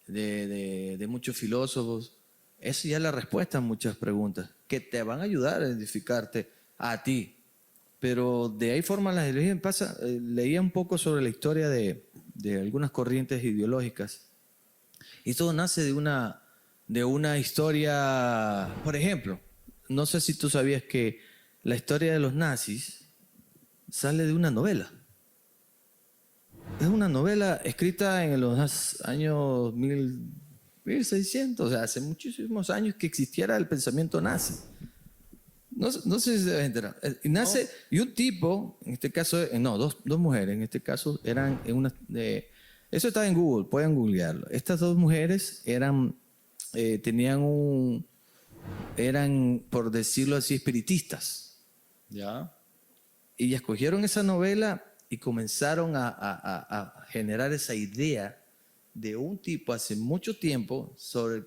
de muchos filósofos, eso ya es la respuesta a muchas preguntas, que te van a ayudar a identificarte a ti. Pero de ahí forman las ideologías. Leía un poco sobre la historia de algunas corrientes ideológicas. Y todo nace de una historia, por ejemplo, no sé si tú sabías que la historia de los nazis sale de una novela. Es una novela escrita en los años 1600, o sea, hace muchísimos años que existiera el pensamiento nazi. No sé si se debe enterar. Y nace, y un tipo, en este caso, no, dos mujeres, en este caso, eran en una... eso está en Google, pueden googlearlo. Estas dos mujeres eran, eran, por decirlo así, espiritistas.
¿Ya?
Y escogieron esa novela y comenzaron a generar esa idea de un tipo hace mucho tiempo sobre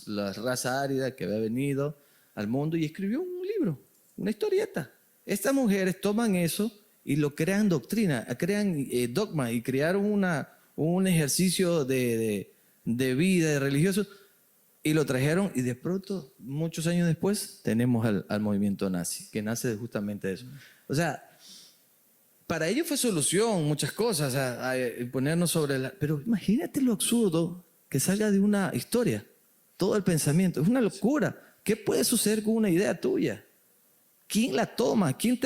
la raza árida que había venido al mundo y escribió un libro, una historieta. Estas mujeres toman eso y lo crean doctrina, crean dogma y crearon un ejercicio de vida, de religioso, y lo trajeron y de pronto, muchos años después, tenemos al movimiento nazi, que nace justamente de eso. O sea, para ellos fue solución muchas cosas, a ponernos sobre la... Pero imagínate lo absurdo que salga de una historia, todo el pensamiento, es una locura. ¿Qué puede suceder con una idea tuya? ¿Quién la toma? ¿Quién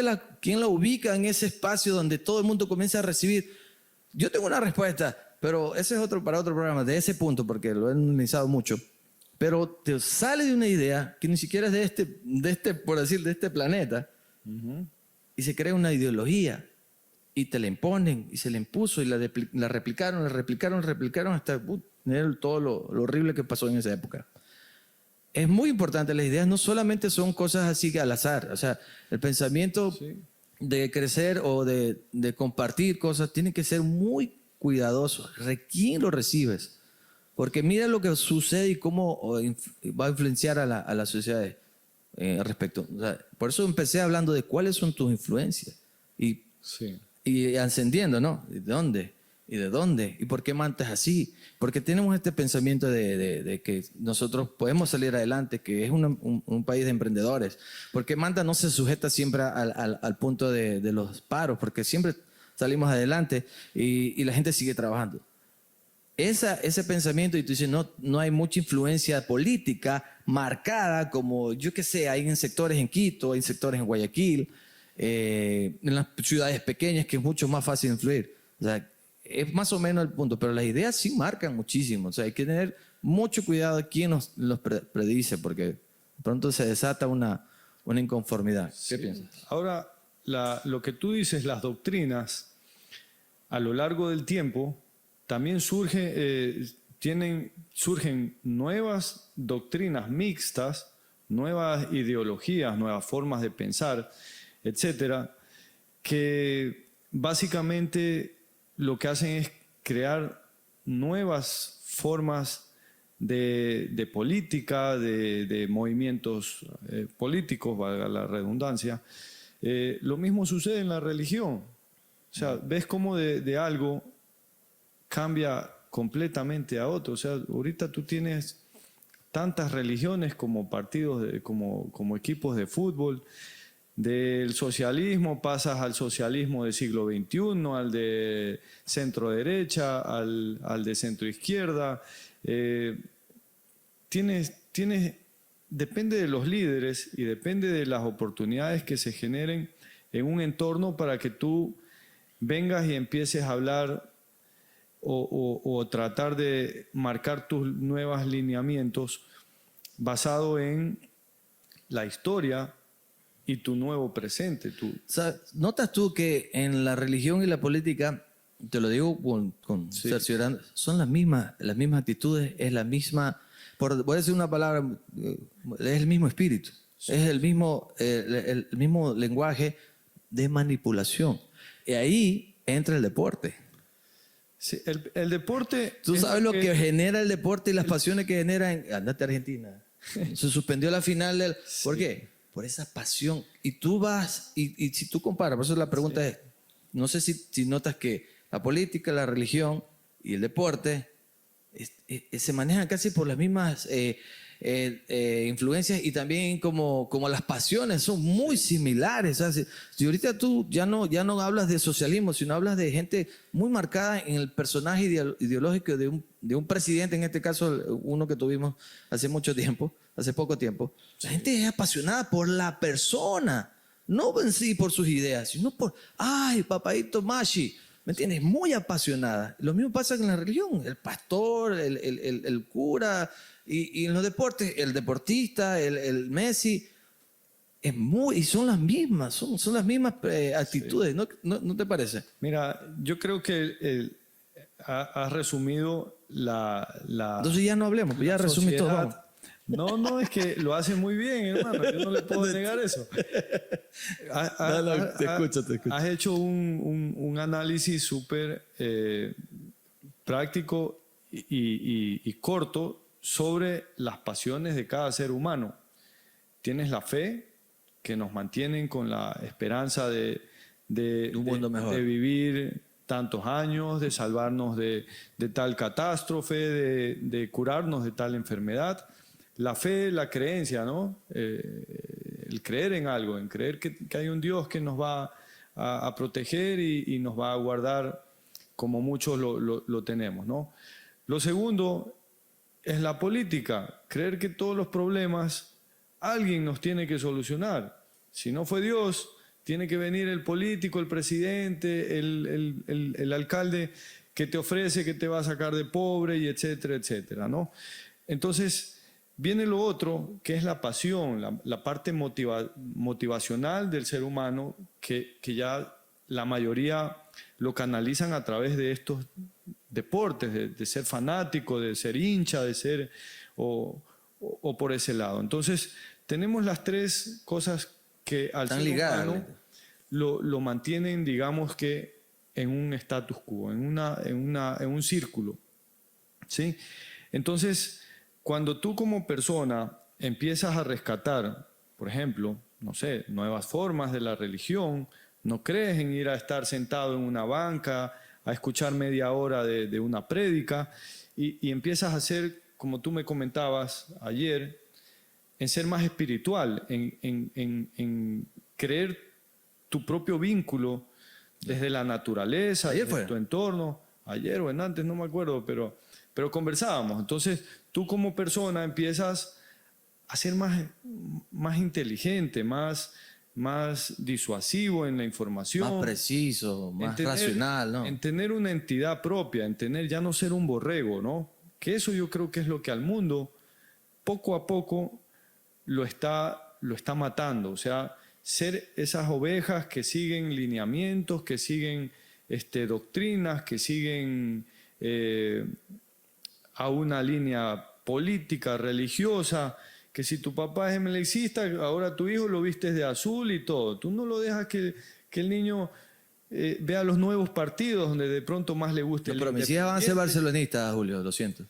la ubica en ese espacio donde todo el mundo comienza a recibir? Yo tengo una respuesta, pero ese es para otro programa, de ese punto, porque lo he analizado mucho. Pero te sale de una idea que ni siquiera es por decir, de este planeta, y se crea una ideología, y te la imponen, y se la impuso, y la replicaron hasta tener todo lo horrible que pasó en esa época. Es muy importante, las ideas no solamente son cosas así al azar, o sea, el pensamiento de crecer o de compartir cosas tiene que ser muy cuidadoso. ¿Quién lo recibes? Porque mira lo que sucede y cómo va a influenciar a la sociedad al respecto. O sea, por eso empecé hablando de cuáles son tus influencias y ascendiendo, ¿no? ¿De dónde? ¿Y de dónde? ¿Y por qué Manta es así? Porque tenemos este pensamiento de que nosotros podemos salir adelante, que es un país de emprendedores. Porque Manta no se sujeta siempre al punto de los paros, porque siempre salimos adelante y la gente sigue trabajando. Ese pensamiento, y tú dices, no hay mucha influencia política marcada como, yo qué sé, hay en sectores en Quito, hay sectores en Guayaquil, en las ciudades pequeñas que es mucho más fácil influir. O sea, es más o menos el punto, pero las ideas sí marcan muchísimo. O sea, hay que tener mucho cuidado de quién los predice, porque pronto se desata una inconformidad. ¿Qué piensas?
Ahora, lo que tú dices, las doctrinas, a lo largo del tiempo, también surgen nuevas doctrinas mixtas, nuevas ideologías, nuevas formas de pensar, etcétera, que básicamente lo que hacen es crear nuevas formas de política, de movimientos políticos, valga la redundancia. Lo mismo sucede en la religión. O sea, ves cómo de algo cambia completamente a otro. O sea, ahorita tú tienes tantas religiones como partidos, como equipos de fútbol. Del socialismo pasas al socialismo del siglo XXI, al de centro derecha, al de centro izquierda. Depende de los líderes y depende de las oportunidades que se generen en un entorno para que tú vengas y empieces a hablar o tratar de marcar tus nuevos lineamientos basado en la historia y tu nuevo presente.
O sea, ¿notas tú que en la religión y la política, te lo digo cerciorando, son las mismas actitudes, es la misma, voy a decir una palabra, es el mismo espíritu, es el mismo lenguaje de manipulación. Y ahí entra el deporte.
Sí, el deporte...
Tú sabes lo que genera el deporte y las pasiones que genera andate a Argentina. Se suspendió la final del... ¿Por qué? Por esa pasión. Y tú vas, y si tú comparas, por eso la pregunta es, no sé si notas que la política, la religión y el deporte se manejan casi por las mismas influencias y también como las pasiones son muy similares. O sea, si ahorita tú ya no hablas de socialismo, sino hablas de gente muy marcada en el personaje ideológico de un presidente, en este caso uno que tuvimos hace poco tiempo. La gente es apasionada por la persona, no en sí por sus ideas, sino por, ay, papadito Mashi, ¿me entiendes? Muy apasionada. Lo mismo pasa con la religión, el pastor, el cura, y en los deportes, el deportista, el Messi, y son las mismas, son las mismas actitudes, ¿no te parece?
Mira, yo creo que has resumido
Entonces ya no hablemos, ya resumí todo. Vamos.
No, es que lo hace muy bien, hermano. Yo no le puedo negar eso.
Te escucho.
Has hecho un análisis súper práctico y corto sobre las pasiones de cada ser humano. Tienes la fe, que nos mantienen con la esperanza de
un mundo mejor,
de vivir tantos años, de salvarnos de tal catástrofe, de curarnos de tal enfermedad. La fe, la creencia, ¿no? El creer en algo, en creer que hay un Dios que nos va a proteger y nos va a guardar como muchos lo tenemos, ¿no? Lo segundo es la política, creer que todos los problemas alguien nos tiene que solucionar. Si no fue Dios, tiene que venir el político, el presidente, el alcalde que te ofrece, que te va a sacar de pobre, y etcétera, etcétera, ¿no? Entonces viene lo otro, que es la pasión, la parte motivacional del ser humano, que ya la mayoría lo canalizan a través de estos deportes, de ser fanático, de ser hincha, de ser o por ese lado. Entonces tenemos las tres cosas que al ser humano lo mantienen, digamos que, en un status quo, en un círculo, ¿sí? Entonces, cuando tú como persona empiezas a rescatar, por ejemplo, no sé, nuevas formas de la religión, no crees en ir a estar sentado en una banca, a escuchar media hora de una prédica, y empiezas a ser, como tú me comentabas ayer, en ser más espiritual, en creer tu propio vínculo desde la naturaleza, desde tu entorno. Ayer o antes, no me acuerdo, pero conversábamos. Entonces, tú como persona empiezas a ser más inteligente, más disuasivo en la información.
Más preciso, más racional, ¿no?
En tener una entidad propia, en tener ya no ser un borrego, ¿no? Que eso yo creo que es lo que al mundo, poco a poco, lo está matando. O sea, ser esas ovejas que siguen lineamientos, que siguen doctrinas, que siguen a una línea política, religiosa, que si tu papá es MLXista, ahora tu hijo lo vistes de azul y todo. Tú no lo dejas que el niño vea los nuevos partidos donde de pronto más le guste.
No, pero mis hijas van a ser barcelonistas, Julio, lo siento.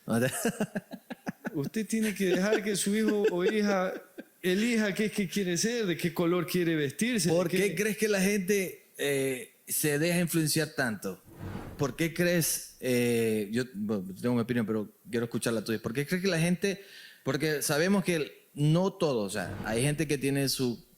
Usted tiene que dejar que su hijo o hija elija qué quiere ser, de qué color quiere vestirse.
¿Por qué crees que la gente se deja influenciar tanto? ¿Por qué crees, yo tengo mi opinión, pero quiero escuchar la tuya, ¿por qué crees que la gente, porque sabemos que no todo, o sea, hay gente que tiene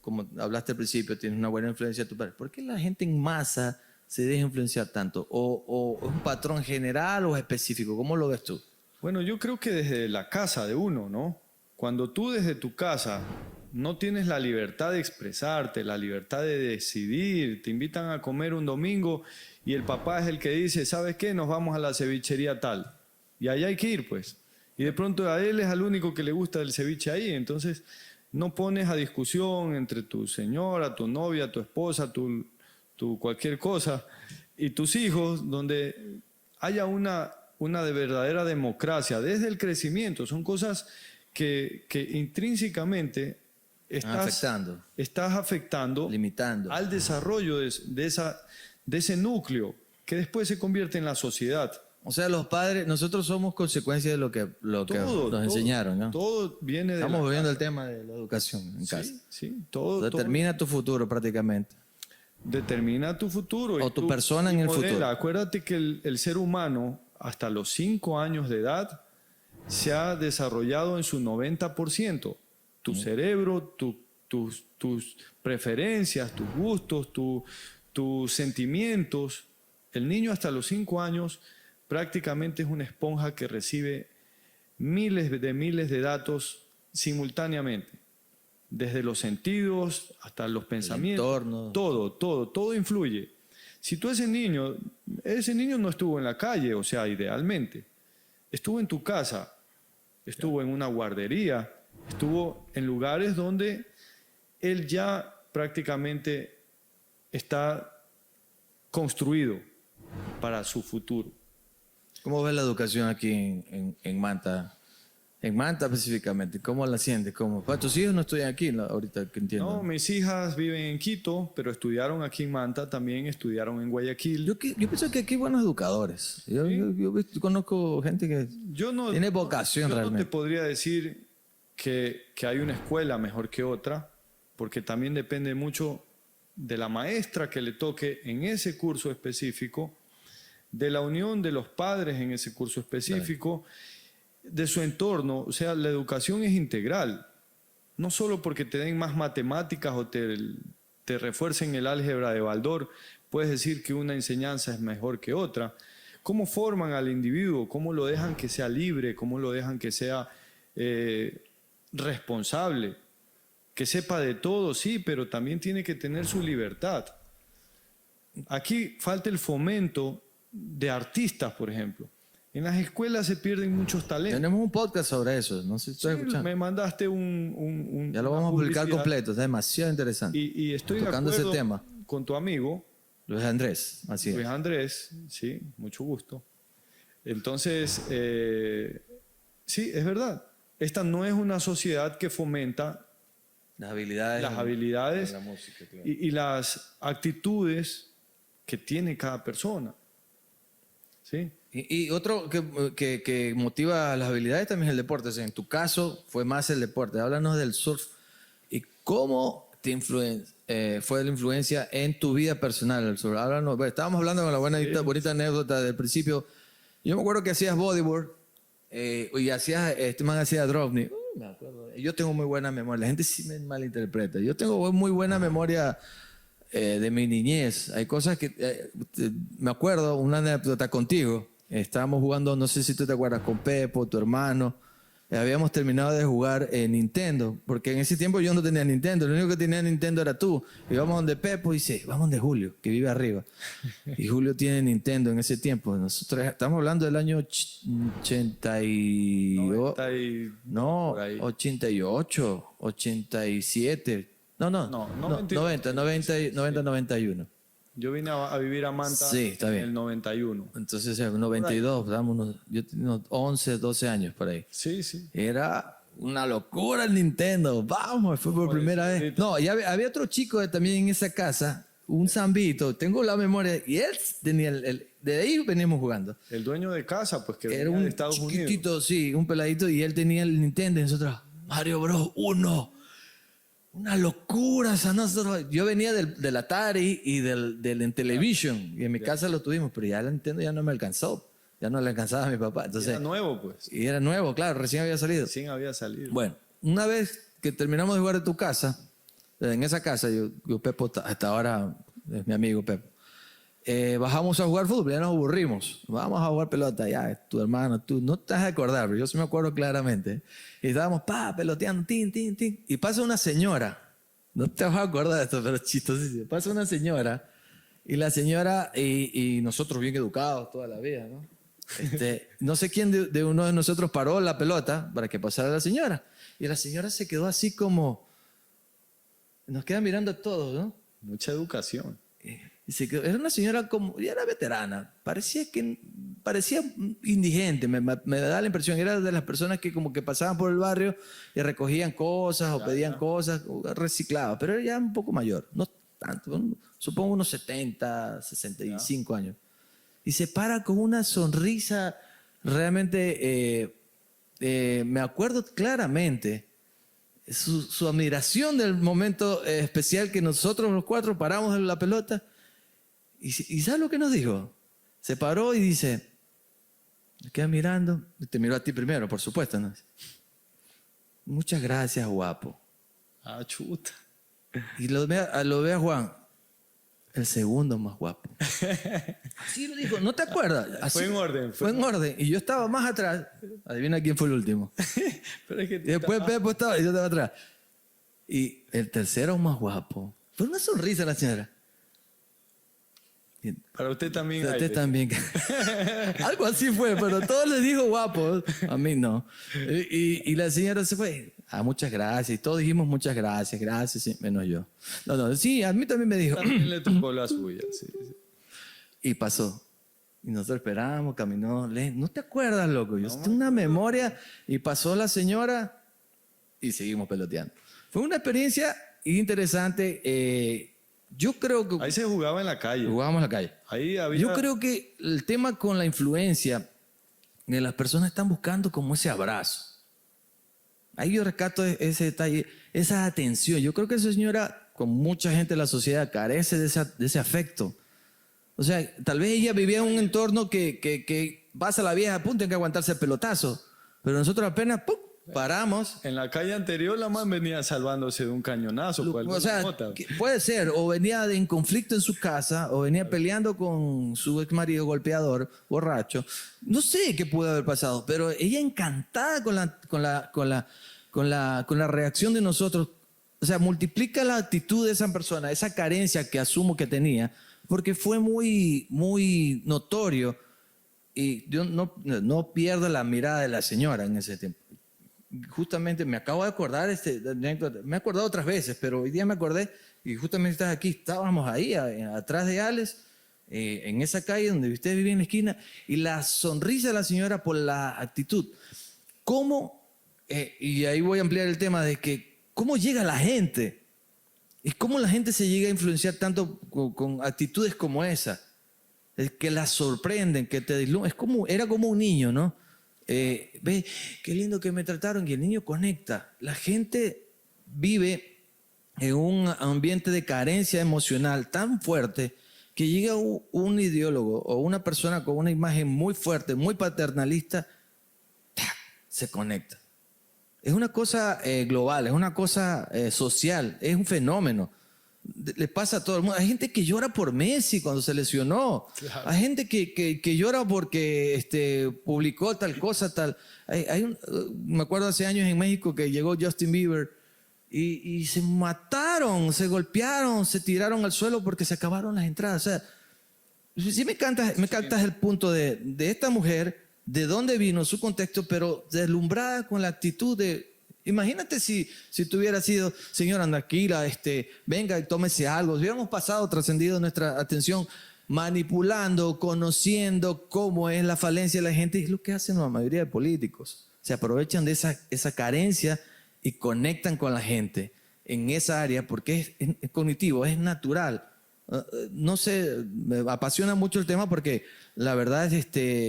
como hablaste al principio, tiene una buena influencia de tu padre, ¿por qué la gente en masa se deja influenciar tanto? ¿O es un patrón general o específico? ¿Cómo lo ves tú?
Bueno, yo creo que desde la casa de uno, ¿no? Cuando tú desde tu casa no tienes la libertad de expresarte, la libertad de decidir, te invitan a comer un domingo y el papá es el que dice, ¿sabes qué? Nos vamos a la cevichería tal. Y allá hay que ir, pues. Y de pronto a él es al único que le gusta el ceviche ahí. Entonces no pones a discusión entre tu señora, tu novia, tu esposa, tu cualquier cosa y tus hijos, donde haya una de verdadera democracia desde el crecimiento. Son cosas que intrínsecamente estás afectando,
limitando
al desarrollo de ese núcleo que después se convierte en la sociedad.
O sea, los padres, nosotros somos consecuencia de lo que nos enseñaron, ¿no?
Todo viene de
Estamos viendo el tema de la educación en casa.
Sí, todo.
Determina tu futuro prácticamente.
Determina tu futuro.
O tu persona en el futuro.
Acuérdate que el ser humano, hasta los 5 años de edad, se ha desarrollado en su 90%. Tu cerebro, tus preferencias, tus gustos, tus sentimientos. El niño hasta los 5 años prácticamente es una esponja que recibe miles de datos simultáneamente. desde los sentidos hasta los pensamientos.
entorno.
Todo influye. Si tú ese niño no estuvo en la calle, o sea, idealmente, estuvo en tu casa, estuvo en una guardería, estuvo en lugares donde él ya prácticamente está construido para su futuro.
¿Cómo ves la educación aquí en Manta? En Manta específicamente, ¿cómo la sientes? ¿Cómo? Pues, tus hijos no estudian aquí, ¿no? Ahorita que entiendo.
No, mis hijas viven en Quito, pero estudiaron aquí en Manta, también estudiaron en Guayaquil.
Yo pienso que aquí hay buenos educadores. Yo conozco gente que tiene vocación
yo
realmente.
no te podría decir que hay una escuela mejor que otra, porque también depende mucho de la maestra que le toque en ese curso específico, de la unión de los padres en ese curso específico, de su entorno. O sea, la educación es integral. No solo porque te den más matemáticas o te refuercen el álgebra de Baldor, puedes decir que una enseñanza es mejor que otra. ¿Cómo forman al individuo? ¿Cómo lo dejan que sea libre? ¿Cómo lo dejan que sea responsable? Que sepa de todo, sí, pero también tiene que tener su libertad. Aquí falta el fomento de artistas, por ejemplo. En las escuelas se pierden muchos talentos.
Tenemos un podcast sobre eso, no sé si estás
Sí,
escuchando.
me mandaste un
Ya lo vamos a publicar completo, está demasiado interesante.
y estoy
Tocando
de
ese
acuerdo
tema.
con tu amigo,
Luis Andrés, así
Luis
es.
Andrés, sí, mucho gusto. Entonces, sí, es verdad. Esta no es una sociedad que fomenta
Las habilidades.
las habilidades
en la música, claro.
y las actitudes que tiene cada persona. ¿Sí?
Y otro que motiva las habilidades también es el deporte. O sea, en tu caso fue más el deporte. Háblanos del surf y cómo te fue la influencia en tu vida personal el surf. Háblanos. Bueno, estábamos hablando con la bonita anécdota del principio. Yo me acuerdo que hacías bodyboard y hacías, este man hacía drop knee. Me acuerdo. Yo tengo muy buena memoria. La gente sí me malinterpreta. Yo tengo muy buena memoria de mi niñez. Hay cosas que me acuerdo, una anécdota contigo. Estábamos jugando, no sé si tú te acuerdas, con Pepo, tu hermano. Habíamos terminado de jugar Nintendo, porque en ese tiempo yo no tenía Nintendo. Lo único que tenía Nintendo era tú. Íbamos donde Pepo y dice, vamos donde Julio, que vive arriba. Y Julio tiene Nintendo en ese tiempo. Nosotros estamos hablando del año
90 y
no,
por ahí.
88, 87. No, 90, 91.
Yo vine a vivir a Manta
Sí, está bien.
en el 91.
Entonces, en 92, yo tenía unos 11, 12 años por ahí.
Sí, sí.
Era una locura el Nintendo. Vamos, fue por primera vez. No, y había otro chico también en esa casa, un zambito, tengo la memoria, y él tenía de ahí veníamos jugando.
El dueño de casa, pues que
Era
venía
un
de Estados Unidos.
chiquitito, sí, un peladito, y él tenía el Nintendo, y nosotros, Mario Bros. 1. Una locura. O sea, yo venía del Atari y del Intellivision, y en mi casa lo tuvimos, pero ya el Nintendo ya no me alcanzó. Ya no le alcanzaba a mi papá. Entonces,
Era nuevo, pues.
y era nuevo, claro, recién había salido.
Recién había salido.
Bueno, una vez que terminamos de jugar en tu casa, en esa casa, yo Pepo, hasta ahora es mi amigo Pepo, bajamos a jugar fútbol, ya nos aburrimos. Vamos a jugar pelota, ya, tu hermano, tú no te vas a acordar, pero yo sí me acuerdo claramente. Y estábamos, peloteando, tin. Y pasa una señora, no te vas a acordar de esto, pero chistosísimo. Pasa una señora, y la señora, y nosotros bien educados toda la vida, ¿no? No sé quién de uno de nosotros paró la pelota para que pasara la señora. Y la señora se quedó así como, nos queda mirando a todos, ¿no?
Mucha educación.
Y se quedó, era una señora como, ya era veterana, parecía indigente, me da la impresión, era de las personas que como que pasaban por el barrio y recogían cosas o pedían cosas, o reciclaba, pero era ya un poco mayor, no tanto, supongo unos 70, 65 años. Y se para con una sonrisa realmente, me acuerdo claramente, su admiración del momento especial que nosotros los cuatro paramos en la pelota. ¿Y sabes lo que nos dijo? Se paró y dice, me queda mirando, te miró a ti primero, por supuesto, ¿no? Muchas gracias, guapo.
Ah, chuta.
Y lo ve a Juan, el segundo más guapo. Así lo dijo, ¿no te acuerdas? Así,
Fue en orden.
Fue en orden. Y yo estaba más atrás. Adivina quién fue el último.
Pero es que
Y después Pepo estaba y yo estaba atrás. Y el tercero más guapo. Fue una sonrisa la señora.
Para usted también.
A
hay
usted
de-
también. Algo así fue, pero todos les dijo guapos. A mí no. Y la señora se fue. Ah, muchas gracias. Y todos dijimos muchas gracias, gracias, sí, menos yo. No, sí, a mí también me dijo.
También le tocó la suya, sí.
Y pasó. Y nosotros esperamos, caminó. ¿No te acuerdas, loco? Yo tengo una memoria. Y pasó la señora y seguimos peloteando. Fue una experiencia interesante. Yo creo que
Ahí se jugaba en la calle.
jugábamos en la calle.
Ahí había...
Yo creo que el tema con la influencia de las personas están buscando como ese abrazo. Ahí yo rescato ese detalle, esa atención. Yo creo que esa señora, con mucha gente de la sociedad, carece de ese afecto. O sea, tal vez ella vivía en un entorno que pasa la vieja, pum, tiene que aguantarse el pelotazo. Pero nosotros apenas, pum, paramos.
En la calle anterior la man venía salvándose de un cañonazo.
O sea, puede ser, o venía en conflicto en su casa, o venía peleando con su ex marido golpeador, borracho. No sé qué pudo haber pasado, pero ella encantada con la reacción de nosotros. O sea, multiplica la actitud de esa persona, esa carencia que asumo que tenía, porque fue muy, muy notorio. Y yo no pierdo la mirada de la señora en ese tiempo. Justamente me acabo de acordar, me he acordado otras veces, pero hoy día me acordé y justamente estás aquí, estábamos ahí atrás de Alex, en esa calle donde usted vivía en la esquina, y la sonrisa de la señora por la actitud. ¿Cómo? Y ahí voy a ampliar el tema de que cómo llega la gente y cómo la gente se llega a influenciar tanto con actitudes como esa, que la sorprenden, que te deslumbran. Era como un niño, ¿no? Ve, qué lindo que me trataron, y el niño conecta. La gente vive en un ambiente de carencia emocional tan fuerte que llega un ideólogo o una persona con una imagen muy fuerte, muy paternalista, ¡tac!, se conecta. Es una cosa global, es una cosa social, es un fenómeno. Le pasa a todo el mundo. Hay gente que llora por Messi cuando se lesionó. Claro. Hay gente que llora porque publicó tal cosa, tal. Me acuerdo hace años en México que llegó Justin Bieber y se mataron, se golpearon, se tiraron al suelo porque se acabaron las entradas. O sea, sí me cantas el punto de esta mujer, de dónde vino, su contexto, pero deslumbrada con la actitud de... Imagínate si tú hubieras sido, señora, tranquila, venga y tómese algo. Hubiéramos pasado, trascendido nuestra atención, manipulando, conociendo cómo es la falencia de la gente. Y es lo que hacen la mayoría de políticos. Se aprovechan de esa carencia y conectan con la gente en esa área porque es cognitivo, es natural. No sé, me apasiona mucho el tema porque la verdad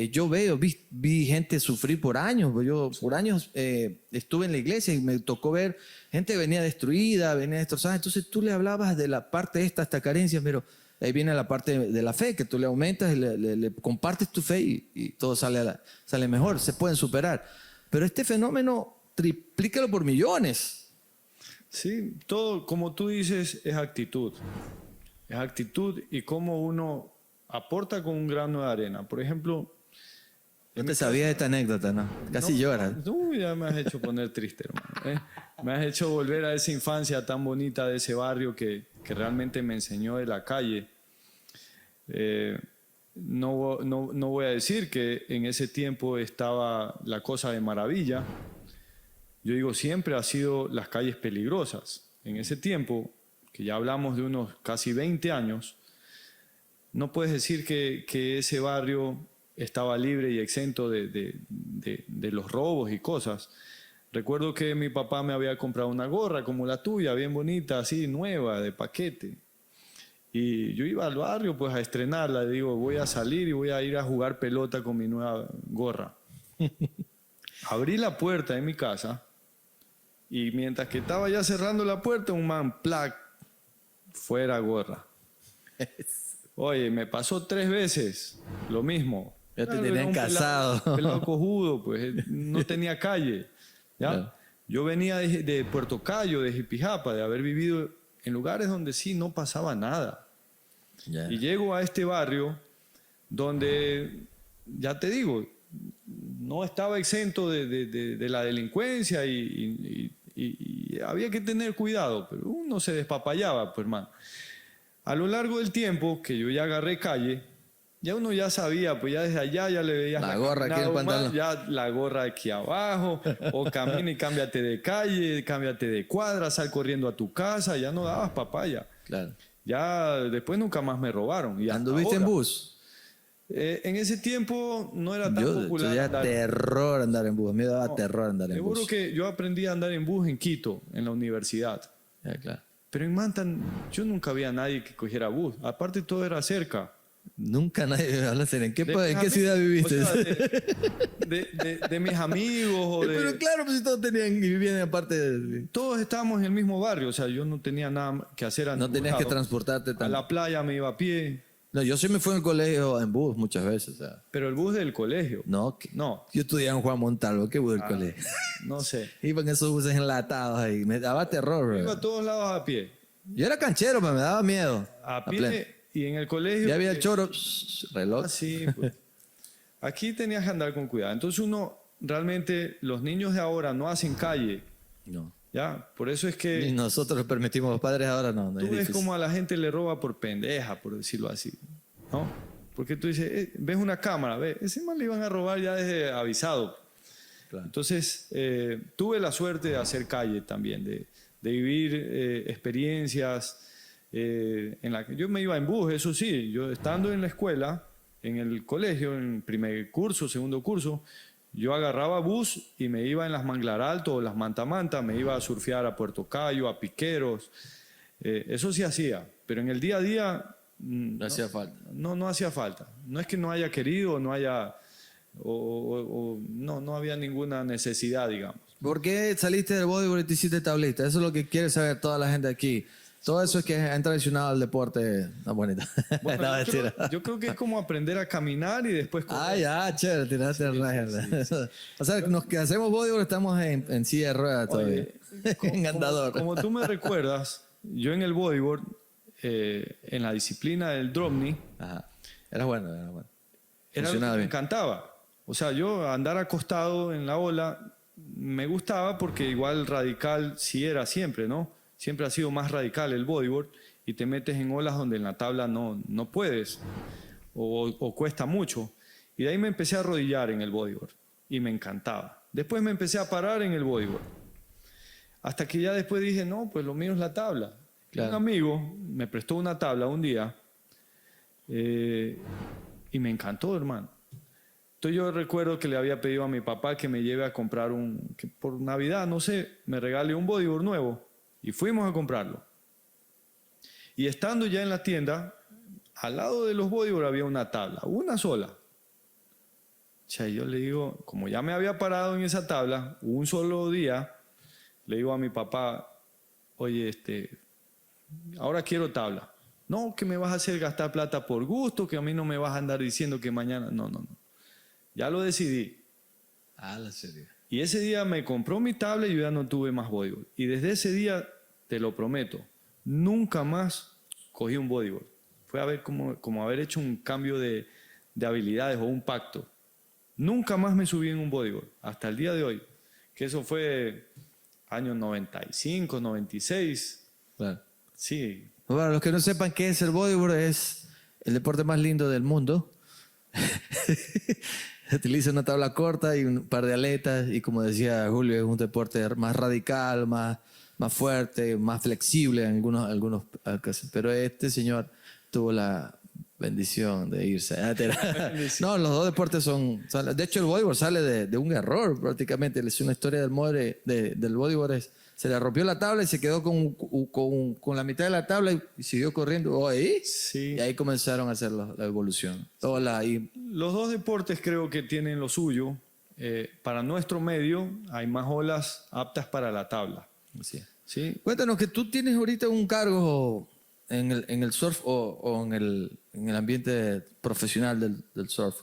yo vi gente sufrir por años. Yo por años estuve en la iglesia y me tocó ver gente que venía destruida, venía destrozada. Entonces tú le hablabas de la parte esta carencia, pero ahí viene la parte de la fe, que tú le aumentas, le compartes tu fe y todo sale mejor, se pueden superar. Pero este fenómeno, triplícalo por millones.
Sí, todo, como tú dices, es actitud. Es actitud y cómo uno aporta con un grano de arena. Por ejemplo...
Yo te sabía de esta anécdota, ¿no? Casi lloras.
Ya me has hecho poner triste, hermano. Me has hecho volver a esa infancia tan bonita de ese barrio que realmente me enseñó de la calle. No voy a decir que en ese tiempo estaba la cosa de maravilla. Yo digo, siempre ha sido las calles peligrosas. En ese tiempo, que ya hablamos de unos casi 20 años, no puedes decir que ese barrio estaba libre y exento de los robos y cosas. Recuerdo que mi papá me había comprado una gorra como la tuya, bien bonita, así, nueva, de paquete. Y yo iba al barrio pues a estrenarla. Le digo, voy a salir y voy a ir a jugar pelota con mi nueva gorra. Abrí la puerta de mi casa y mientras que estaba ya cerrando la puerta, un man, plac, fuera gorra. Oye, me pasó 3 veces lo mismo.
Ya te tenían casado.
Pelado cojudo, pues no tenía calle. ¿ya? Claro. Yo venía de Puerto Cayo, de Jipijapa, de haber vivido en lugares donde sí no pasaba nada. Yeah. Y llego a este barrio donde, ya te digo, no estaba exento de la delincuencia y y había que tener cuidado, pero uno se despapallaba, pues hermano. A lo largo del tiempo que yo ya agarré calle, ya uno ya sabía, pues ya desde allá ya le veías
La gorra aquí en el
caminada,
pantalón.
ya la gorra aquí abajo, o camina y cámbiate de calle, cámbiate de cuadra, sal corriendo a tu casa, ya no dabas papaya.
Claro.
Ya después nunca más me robaron. Y hasta
¿Anduviste en
ahora.
bus?
En ese tiempo no era tan
Yo
popular
tenía
andar.
terror andar en bus. A mí me daba
No,
terror andar en
Seguro
bus.
que yo aprendí a andar en bus en Quito, en la universidad.
Ya, claro.
Pero en Manta yo nunca había a nadie que cogiera bus. Aparte todo era cerca.
Nunca nadie me habla serio. ¿En qué,
De
en
mis
qué
amigos,
ciudad viviste?
o sea, de mis amigos o de...
Pero claro, pues si todos tenían y vivían aparte de...
Todos estábamos en el mismo barrio. O sea, yo no tenía nada que hacer a
No
ningún
tenías que
lado.
transportarte
A
tan...
la playa me iba a pie.
No, yo sí me fui al colegio en bus muchas veces. O sea,
Pero el bus del colegio.
no,
No.
yo estudiaba en Juan Montalvo. ¿Qué bus del colegio?
No sé.
Iban esos buses enlatados ahí. Me daba terror,
Iba
bro.
a todos lados a pie.
Yo era canchero, pero me daba miedo.
A
pleno.
pie y en el colegio.
Ya había el
eh,
choro, reloj.
Sí, pues. Aquí tenías que andar con cuidado. Entonces uno, realmente, los niños de ahora no hacen calle,
No.
¿ya? Por eso es
Ni
que
nosotros lo permitimos, los padres ahora no. No
tú
es
ves
difícil.
como a la gente le roba por pendeja, por decirlo así, ¿no? Porque tú dices, ves una cámara, ves, ese man le iban a robar ya desde avisado.
Claro.
Entonces, tuve la suerte de hacer calle también, de vivir experiencias en la que yo me iba en bus, eso sí, yo estando en la escuela, en el colegio, en primer curso, segundo curso, yo agarraba bus y me iba en las Manglar Alto o las Manta Manta, me iba a surfear a Puerto Cayo, a Piqueros, eso sí hacía, pero en el día a día
No hacía falta.
no hacía falta. No es que no haya querido, no haya, no había ninguna necesidad, digamos.
¿Por qué saliste del bodyboard y te hiciste tablista? Eso es lo que quiere saber toda la gente aquí. Todo eso es que han traicionado al deporte. No, bonita.
Bueno,
No, mentira.
yo creo que es como aprender a caminar y después correr.
Ah, ya, chévere, tiraste el rayo. O sea, los que hacemos bodyboard estamos en silla de ruedas todavía. En andador.
Como tú me recuerdas, yo en el bodyboard, en la disciplina del drop knee,
Ajá. Era bueno, era bueno.
era lo que
Funcionaba
me
bien.
encantaba. O sea, yo andar acostado en la ola me gustaba porque igual radical sí era siempre, ¿no? Siempre ha sido más radical el bodyboard y te metes en olas donde en la tabla no puedes o cuesta mucho. Y de ahí me empecé a arrodillar en el bodyboard y me encantaba. Después me empecé a parar en el bodyboard. Hasta que ya después dije, no, pues lo mío es la tabla.
Claro.
Un amigo me prestó una tabla un día y me encantó, hermano. Entonces yo recuerdo que le había pedido a mi papá que me lleve a comprar que por Navidad, no sé, me regale un bodyboard nuevo. Y fuimos a comprarlo. Y estando ya en la tienda, al lado de los bodyboard había una tabla, una sola. O sea, yo le digo, como ya me había parado en esa tabla, un solo día, le digo a mi papá, oye, ahora quiero tabla. No, que me vas a hacer gastar plata por gusto, que a mí no me vas a andar diciendo que mañana. No. Ya lo decidí.
Ah, la serie.
Y ese día me compró mi tabla y yo ya no tuve más bodyboard. Y desde ese día, te lo prometo, nunca más cogí un bodyboard. Fue a ver como haber hecho un cambio de habilidades o un pacto. Nunca más me subí en un bodyboard, hasta el día de hoy. Que eso fue años 95, 96.
Claro.
Sí,
Para los que no sepan qué es el bodyboard, es el deporte más lindo del mundo. Se utiliza una tabla corta y un par de aletas y como decía Julio, es un deporte más radical, más fuerte, más flexible en algunos casos. Pero este señor tuvo la bendición de irse. No, los dos deportes son... De hecho, el bodyboard sale de un error prácticamente. Es una historia del modre del bodyboard. Se le rompió la tabla y se quedó con la mitad de la tabla y siguió corriendo. Ahí.
sí.
Y ahí comenzaron a hacer la evolución.
Los dos deportes creo que tienen lo suyo. Para nuestro medio hay más olas aptas para la tabla.
Sí.
¿Sí?
Cuéntanos que tú tienes ahorita un cargo en el surf o en el ambiente profesional del surf.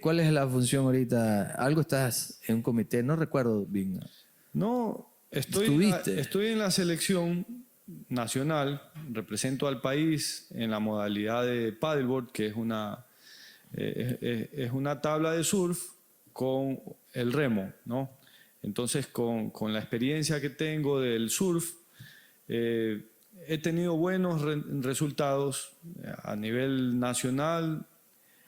¿Cuál es la función ahorita? Algo estás en un comité, no recuerdo bien.
No,
¿Estuviste?
estoy en la selección nacional, represento al país en la modalidad de paddleboard, que es una tabla de surf con el remo, ¿no? Entonces, con la experiencia que tengo del surf, he tenido buenos resultados a nivel nacional.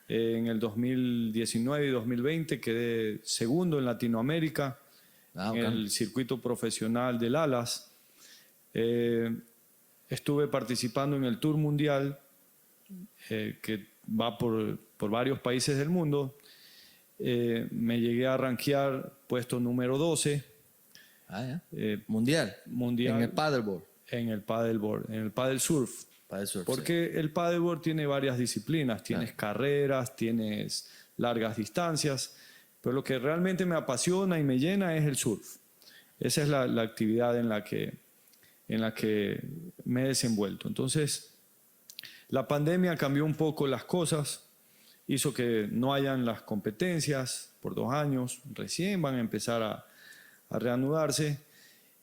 En el 2019 y 2020 quedé segundo en Latinoamérica en el circuito profesional del Alas. Estuve participando en el Tour Mundial, que va por varios países del mundo. Me llegué a rankear puesto número 12.
Mundial. En el paddleboard.
En el paddleboard, en el paddle surf. Porque el paddleboard tiene varias disciplinas. Tienes carreras, tienes largas distancias. Pero lo que realmente me apasiona y me llena es el surf. Esa es la actividad en la que me he desenvuelto. Entonces, la pandemia cambió un poco las cosas. Hizo que no hayan las competencias por 2 años. Recién van a empezar a reanudarse.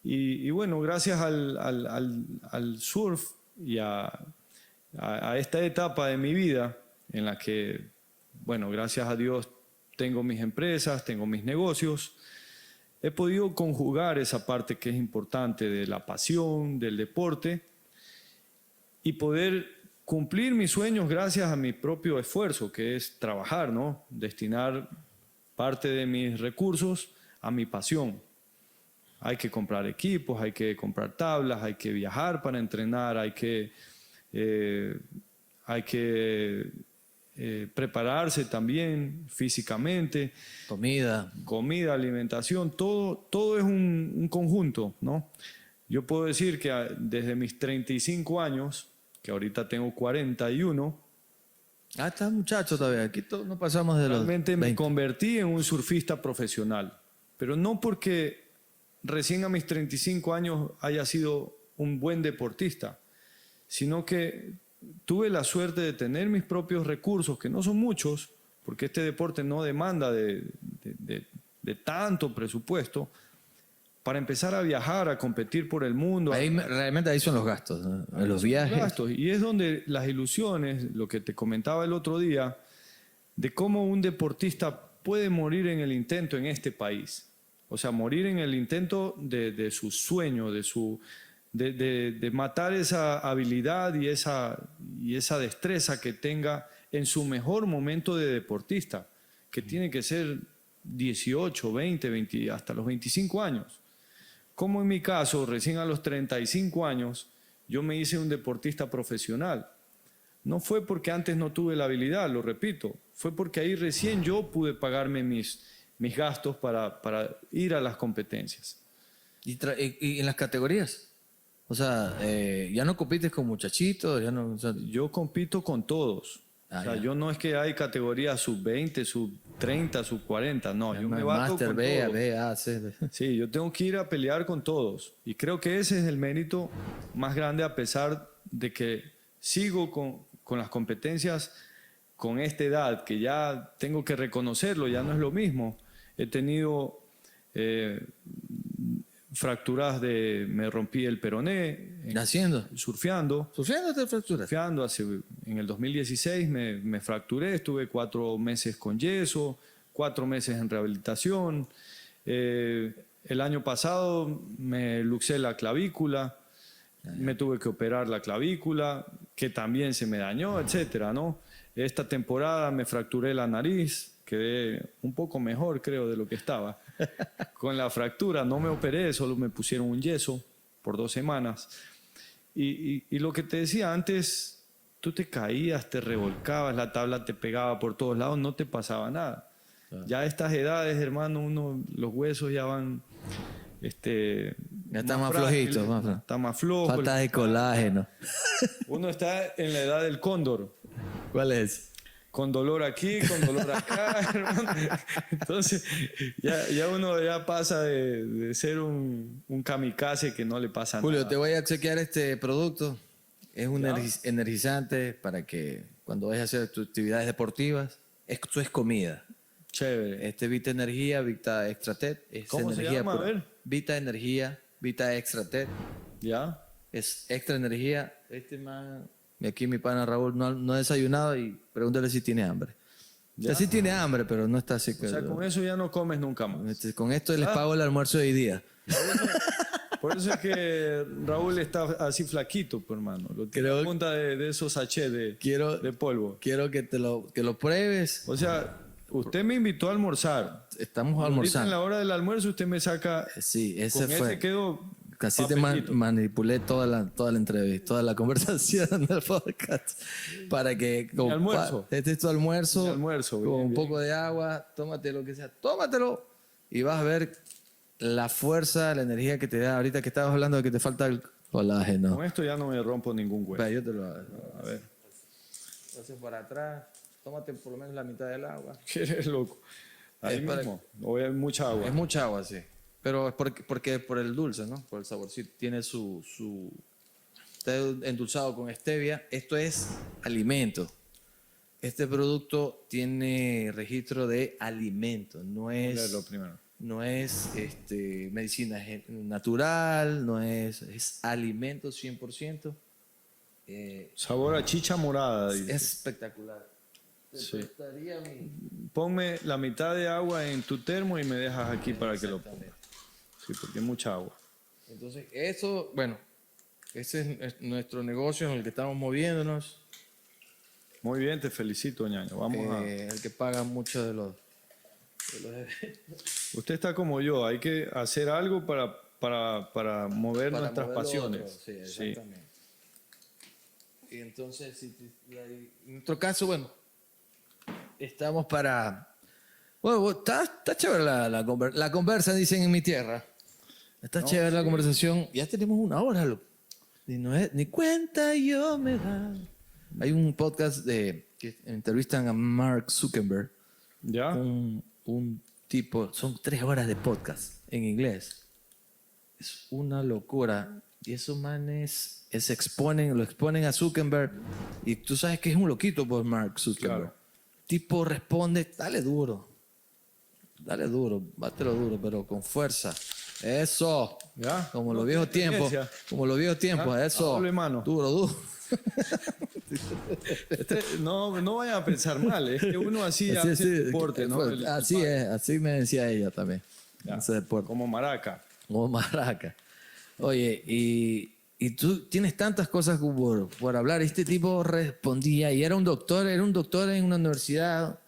Y bueno, gracias al surf y a esta etapa de mi vida en la que, bueno, gracias a Dios tengo mis empresas, tengo mis negocios, he podido conjugar esa parte que es importante de la pasión, del deporte, y poder cumplir mis sueños gracias a mi propio esfuerzo, que es trabajar, ¿no? Destinar parte de mis recursos a mi pasión. Hay que comprar equipos, hay que comprar tablas, hay que viajar para entrenar, hay que prepararse también físicamente.
Comida,
alimentación, todo es un conjunto, ¿no? Yo puedo decir que desde mis 35 años, que ahorita tengo 41.
Está muchacho todavía. Aquí no pasamos de los 20.
Realmente me convertí en un surfista profesional. Pero no porque recién a mis 35 años haya sido un buen deportista, sino que tuve la suerte de tener mis propios recursos, que no son muchos, porque este deporte no demanda de tanto presupuesto, para empezar a viajar, a competir por el mundo.
Realmente ahí son los gastos, ¿no? Los viajes.
Y es donde las ilusiones, lo que te comentaba el otro día, de cómo un deportista puede morir en el intento en este país. O sea, morir en el intento de su sueño, de matar esa habilidad y esa destreza que tenga en su mejor momento de deportista, que tiene que ser 18, 20, hasta los 25 años. Como en mi caso, recién a los 35 años, yo me hice un deportista profesional. No fue porque antes no tuve la habilidad, lo repito, fue porque ahí recién yo pude pagarme mis gastos para ir a las competencias.
¿Y en las categorías? O sea, ya no compites con muchachitos, ya no... O sea,
yo compito con todos. Yo no es que hay categorías sub-20, sub-30, sub-40, no, yo me bato
Master
con
B,
todos.
B, A, C.
Sí, yo tengo que ir a pelear con todos. Y creo que ese es el mérito más grande, a pesar de que sigo con las competencias con esta edad, que ya tengo que reconocerlo, ya no es lo mismo. He tenido fracturas me rompí el peroné.
¿Haciendo?
Surfeando.
¿Surfeando te fracturas?
Surfeando. En el 2016 me fracturé, estuve 4 meses con yeso, 4 meses en rehabilitación. El año pasado me luxé la clavícula, me tuve que operar la clavícula, que también se me dañó, etcétera, ¿no? Esta temporada me fracturé la nariz, quedé un poco mejor, creo, de lo que estaba. Con la fractura no me operé, solo me pusieron un yeso por 2 semanas. Y lo que te decía antes, tú te caías, te revolcabas, la tabla te pegaba por todos lados, no te pasaba nada. Claro. Ya a estas edades, hermano, los huesos ya van...
ya está más flojito.
Está más flojo.
Falta de colágeno.
Uno está en la edad del cóndor.
¿Cuál es?
Con dolor aquí, con dolor acá, hermano. Entonces, ya uno ya pasa de ser un kamikaze que no le pasa
Julio,
nada.
te voy a chequear este producto. Es un energizante para que cuando vayas a hacer tus actividades deportivas, esto es comida.
Chévere.
Vita Energía, Vita Extratet.
¿Cómo se llama? A ver.
Vita Energía, Vita Extratet.
¿Ya?
Es extra energía. Y aquí mi pana Raúl no ha desayunado y pregúntale si tiene hambre. O sea, sí tiene hambre, pero no está así.
O sea, con eso ya no comes nunca más.
Con esto les pago el almuerzo de hoy día.
Por eso es que Raúl está así flaquito, pues, hermano. Lo que
Creo-
punta de esos sachets de polvo.
Quiero que lo pruebes.
O sea, usted me invitó a almorzar.
Estamos
Ahorita en
almorzando.
la hora del almuerzo usted me saca...
Sí, ese
Con
fue.
ese quedo
Casi te
papelito.
manipulé toda la entrevista, toda la conversación del podcast. Para que.
Mi almuerzo.
Este es tu almuerzo.
Mi almuerzo,
Con
bien,
un
bien.
poco de agua, tómate lo que sea. Tómatelo. Y vas a ver la fuerza, la energía que te da. Ahorita que estabas hablando de que te falta el colágeno.
Con esto ya no me rompo ningún hueso.
Espera, yo te lo
A ver.
lo haces para atrás. Tómate por lo menos la mitad del agua.
¿Qué eres loco? Ahí
Es para-
mismo. O hay mucha agua.
Es mucha agua, sí. Pero es porque por el dulce, ¿no? Por el saborcito. Tiene está endulzado con stevia. Esto es alimento. Este producto tiene registro de alimento. No
Léelo
es,
primero.
no es medicina natural, no es alimento 100%.
Sabor a chicha morada.
Es
dice.
espectacular. Te
Sí.
prestaría mi-
Ponme la mitad de agua en tu termo y me dejas aquí para que lo ponga. Sí, porque hay mucha agua.
Entonces, eso, bueno, ese es nuestro negocio en el que estamos moviéndonos.
Muy bien, te felicito, ñaño. Vamos a...
El que paga mucho de los eventos.
Usted está como yo, hay que hacer algo para mover
Para
nuestras
mover lo
pasiones.
otro. Sí,
Sí.
exactamente. Y entonces, en nuestro caso, bueno, estamos para... Bueno, está chévere la conversa, dicen en mi tierra. Está chévere la conversación. Ya tenemos una hora, loco. Y no es, ni cuenta yo me da. Hay un podcast que entrevistan a Mark Zuckerberg.
¿Ya?
Un tipo, son 3 horas de podcast en inglés. Es una locura. Y esos manes lo exponen a Zuckerberg. Y tú sabes que es un loquito por Mark Zuckerberg.
Claro.
Tipo responde, dale duro, bátelo duro, pero con fuerza. Eso.
¿Ya?
Como
No
los viejos
tiene
tiempos.
experiencia.
Como los viejos tiempos.
¿Ya?
Eso.
A doble mano.
Duro.
No vayan a pensar mal, es que uno así hace deporte, ¿no?
Así me decía ella también.
Ya.
Ese deporte.
Como maraca.
Como maraca. Oye, y tú tienes tantas cosas por hablar. Este tipo respondía y era un doctor en una universidad,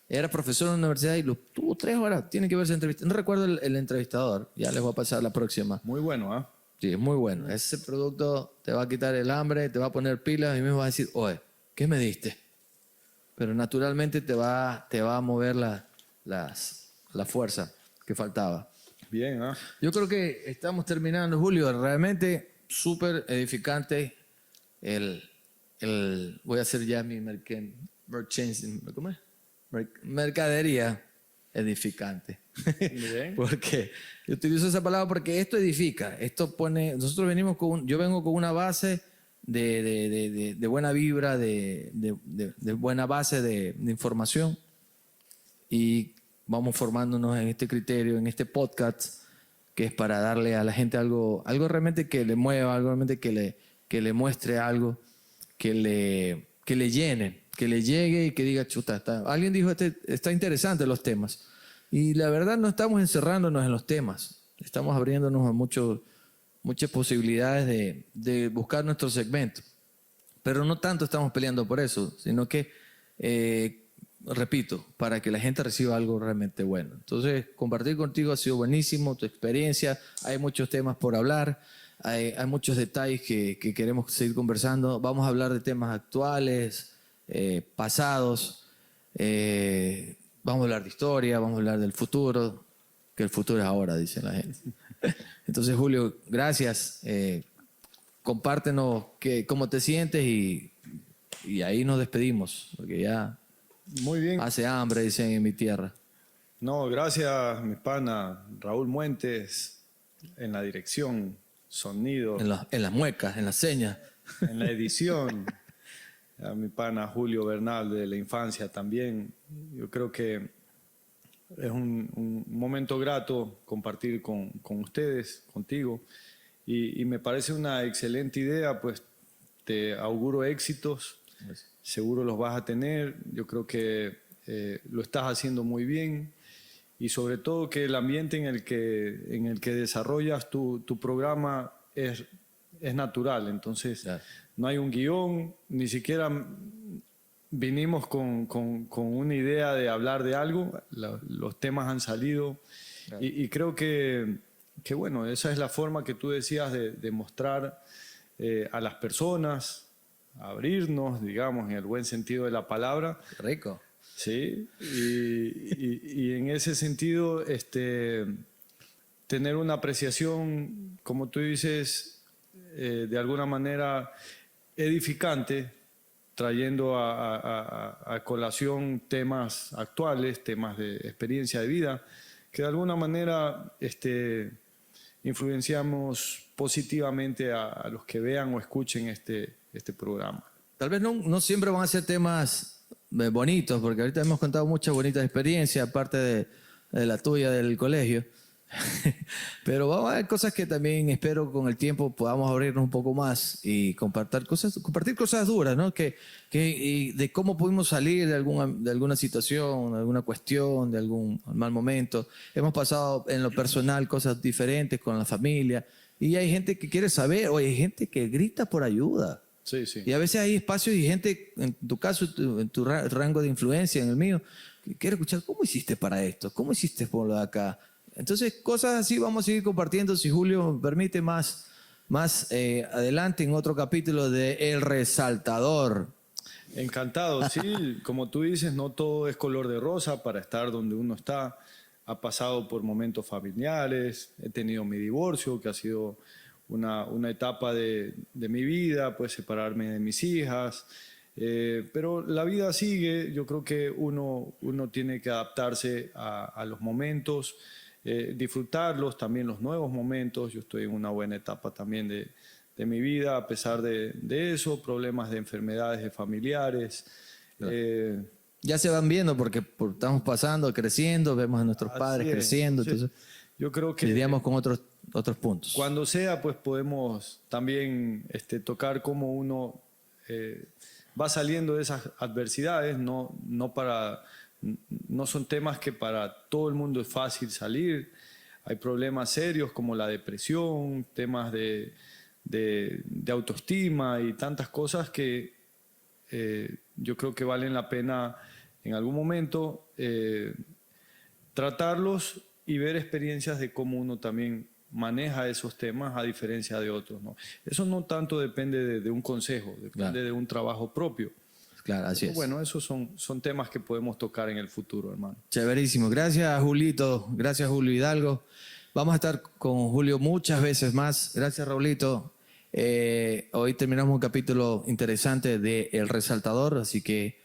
era profesor en una universidad y tuvo 3 horas. Tiene que verse entrevista. No recuerdo el entrevistador, ya les voy a pasar la próxima.
Muy bueno, ¿ah?
Sí, es muy bueno. Ese producto te va a quitar el hambre, te va a poner pilas y me vas a decir, oye, ¿qué me diste? Pero naturalmente te va a mover la fuerza que faltaba.
Bien, ¿ah?
Yo creo que estamos terminando, Julio. Realmente súper edificante. Voy a hacer ya mi ¿cómo es? Mercadería edificante.
Bien.
Porque yo utilizo esa palabra porque esto edifica. Esto pone. Nosotros venimos yo vengo con una base de buena vibra, de buena base de información. Y vamos formándonos en este criterio, en este podcast, que es para darle a la gente algo realmente que le mueva, algo realmente que le muestre algo, que le llene, que le llegue y que diga, chuta, alguien dijo, está interesante los temas. Y la verdad no estamos encerrándonos en los temas, estamos abriéndonos a muchas posibilidades de buscar nuestro segmento. Pero no tanto estamos peleando por eso, sino que repito, para que la gente reciba algo realmente bueno. Entonces, compartir contigo ha sido buenísimo, tu experiencia. Hay muchos temas por hablar, hay muchos detalles que queremos seguir conversando. Vamos a hablar de temas actuales, pasados. Vamos a hablar de historia, vamos a hablar del futuro, que el futuro es ahora, dice la gente. Entonces, Julio, gracias. Compártenos cómo te sientes y ahí nos despedimos, porque ya...
Muy bien.
Hace hambre, dicen en mi tierra.
No, gracias, mi pana Raúl Muentes, en la dirección, sonido,
En las muecas, en las señas.
en la edición, a mi pana Julio Bernal de la infancia también. Yo creo que es un momento grato compartir con ustedes, contigo, y me parece una excelente idea, pues te auguro éxitos. Seguro los vas a tener. Yo creo que lo estás haciendo muy bien y sobre todo que el ambiente en el que desarrollas tu programa es natural. Entonces,
Claro.
no hay un guión, ni siquiera vinimos con una idea de hablar de algo, los temas han salido y creo que bueno, esa es la forma que tú decías de mostrar a las personas, abrirnos, digamos, en el buen sentido de la palabra.
Rico.
Sí, y en ese sentido, tener una apreciación, como tú dices, de alguna manera edificante, trayendo a colación temas actuales, temas de experiencia de vida, que de alguna manera influenciamos positivamente a los que vean o escuchen este programa.
Tal vez no siempre van a ser temas bonitos, porque ahorita hemos contado muchas bonitas experiencias, aparte de la tuya del colegio. Pero vamos a ver cosas que también espero con el tiempo podamos abrirnos un poco más y compartir cosas duras, ¿no? Y de cómo pudimos salir de alguna situación, de alguna cuestión, de algún mal momento. Hemos pasado en lo personal cosas diferentes con la familia y hay gente que quiere saber, o hay gente que grita por ayuda.
Sí, sí.
Y a veces hay espacios y gente, en tu caso, en tu rango de influencia, en el mío, que quiere escuchar, ¿cómo hiciste para esto? ¿Cómo hiciste por lo de acá? Entonces, cosas así vamos a seguir compartiendo, si Julio me permite, más adelante en otro capítulo de El Resaltador.
Encantado, sí, como tú dices, no todo es color de rosa para estar donde uno está. Ha pasado por momentos familiares, he tenido mi divorcio, que ha sido una etapa de mi vida, pues separarme de mis hijas, pero la vida sigue. Yo creo que uno tiene que adaptarse a los momentos, disfrutarlos, también los nuevos momentos. Yo estoy en una buena etapa también de mi vida, a pesar de eso, problemas de enfermedades de familiares.
Claro. Ya se van viendo porque estamos pasando, creciendo, vemos a nuestros padres creciendo,
sí.
Entonces
Yo creo que
lidiamos con otros puntos.
cuando sea, pues podemos también tocar cómo uno va saliendo de esas adversidades. No son temas que para todo el mundo es fácil salir. Hay problemas serios como la depresión, temas de autoestima y tantas cosas que yo creo que valen la pena en algún momento tratarlos y ver experiencias de cómo uno también maneja esos temas a diferencia de otros, ¿no? Eso no tanto depende de un consejo, depende
Claro.
de un trabajo propio.
Claro, así es.
Bueno, esos son temas que podemos tocar en el futuro, hermano.
Chéverísimo. Gracias, Julito. Gracias, Julio Hidalgo. Vamos a estar con Julio muchas veces más. Gracias, Raulito. Hoy terminamos un capítulo interesante de El Resaltador, así que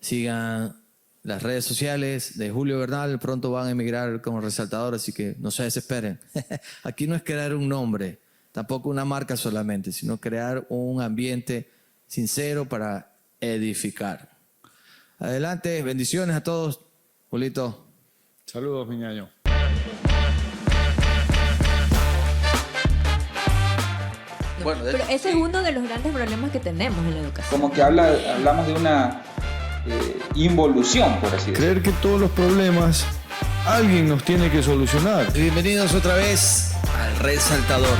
sigan las redes sociales de Julio Bernal. Pronto van a emigrar como Resaltador, así que no se desesperen. Aquí no es crear un nombre, tampoco una marca solamente, sino crear un ambiente sincero para edificar. Adelante, bendiciones a todos. Julito.
Saludos, mi ñaño.
Bueno,
Pero ese es uno de los grandes problemas que tenemos en la educación.
como que hablamos de una involución, por así decirlo.
Creer que todos los problemas alguien nos tiene que solucionar.
Bienvenidos otra vez al Resaltador.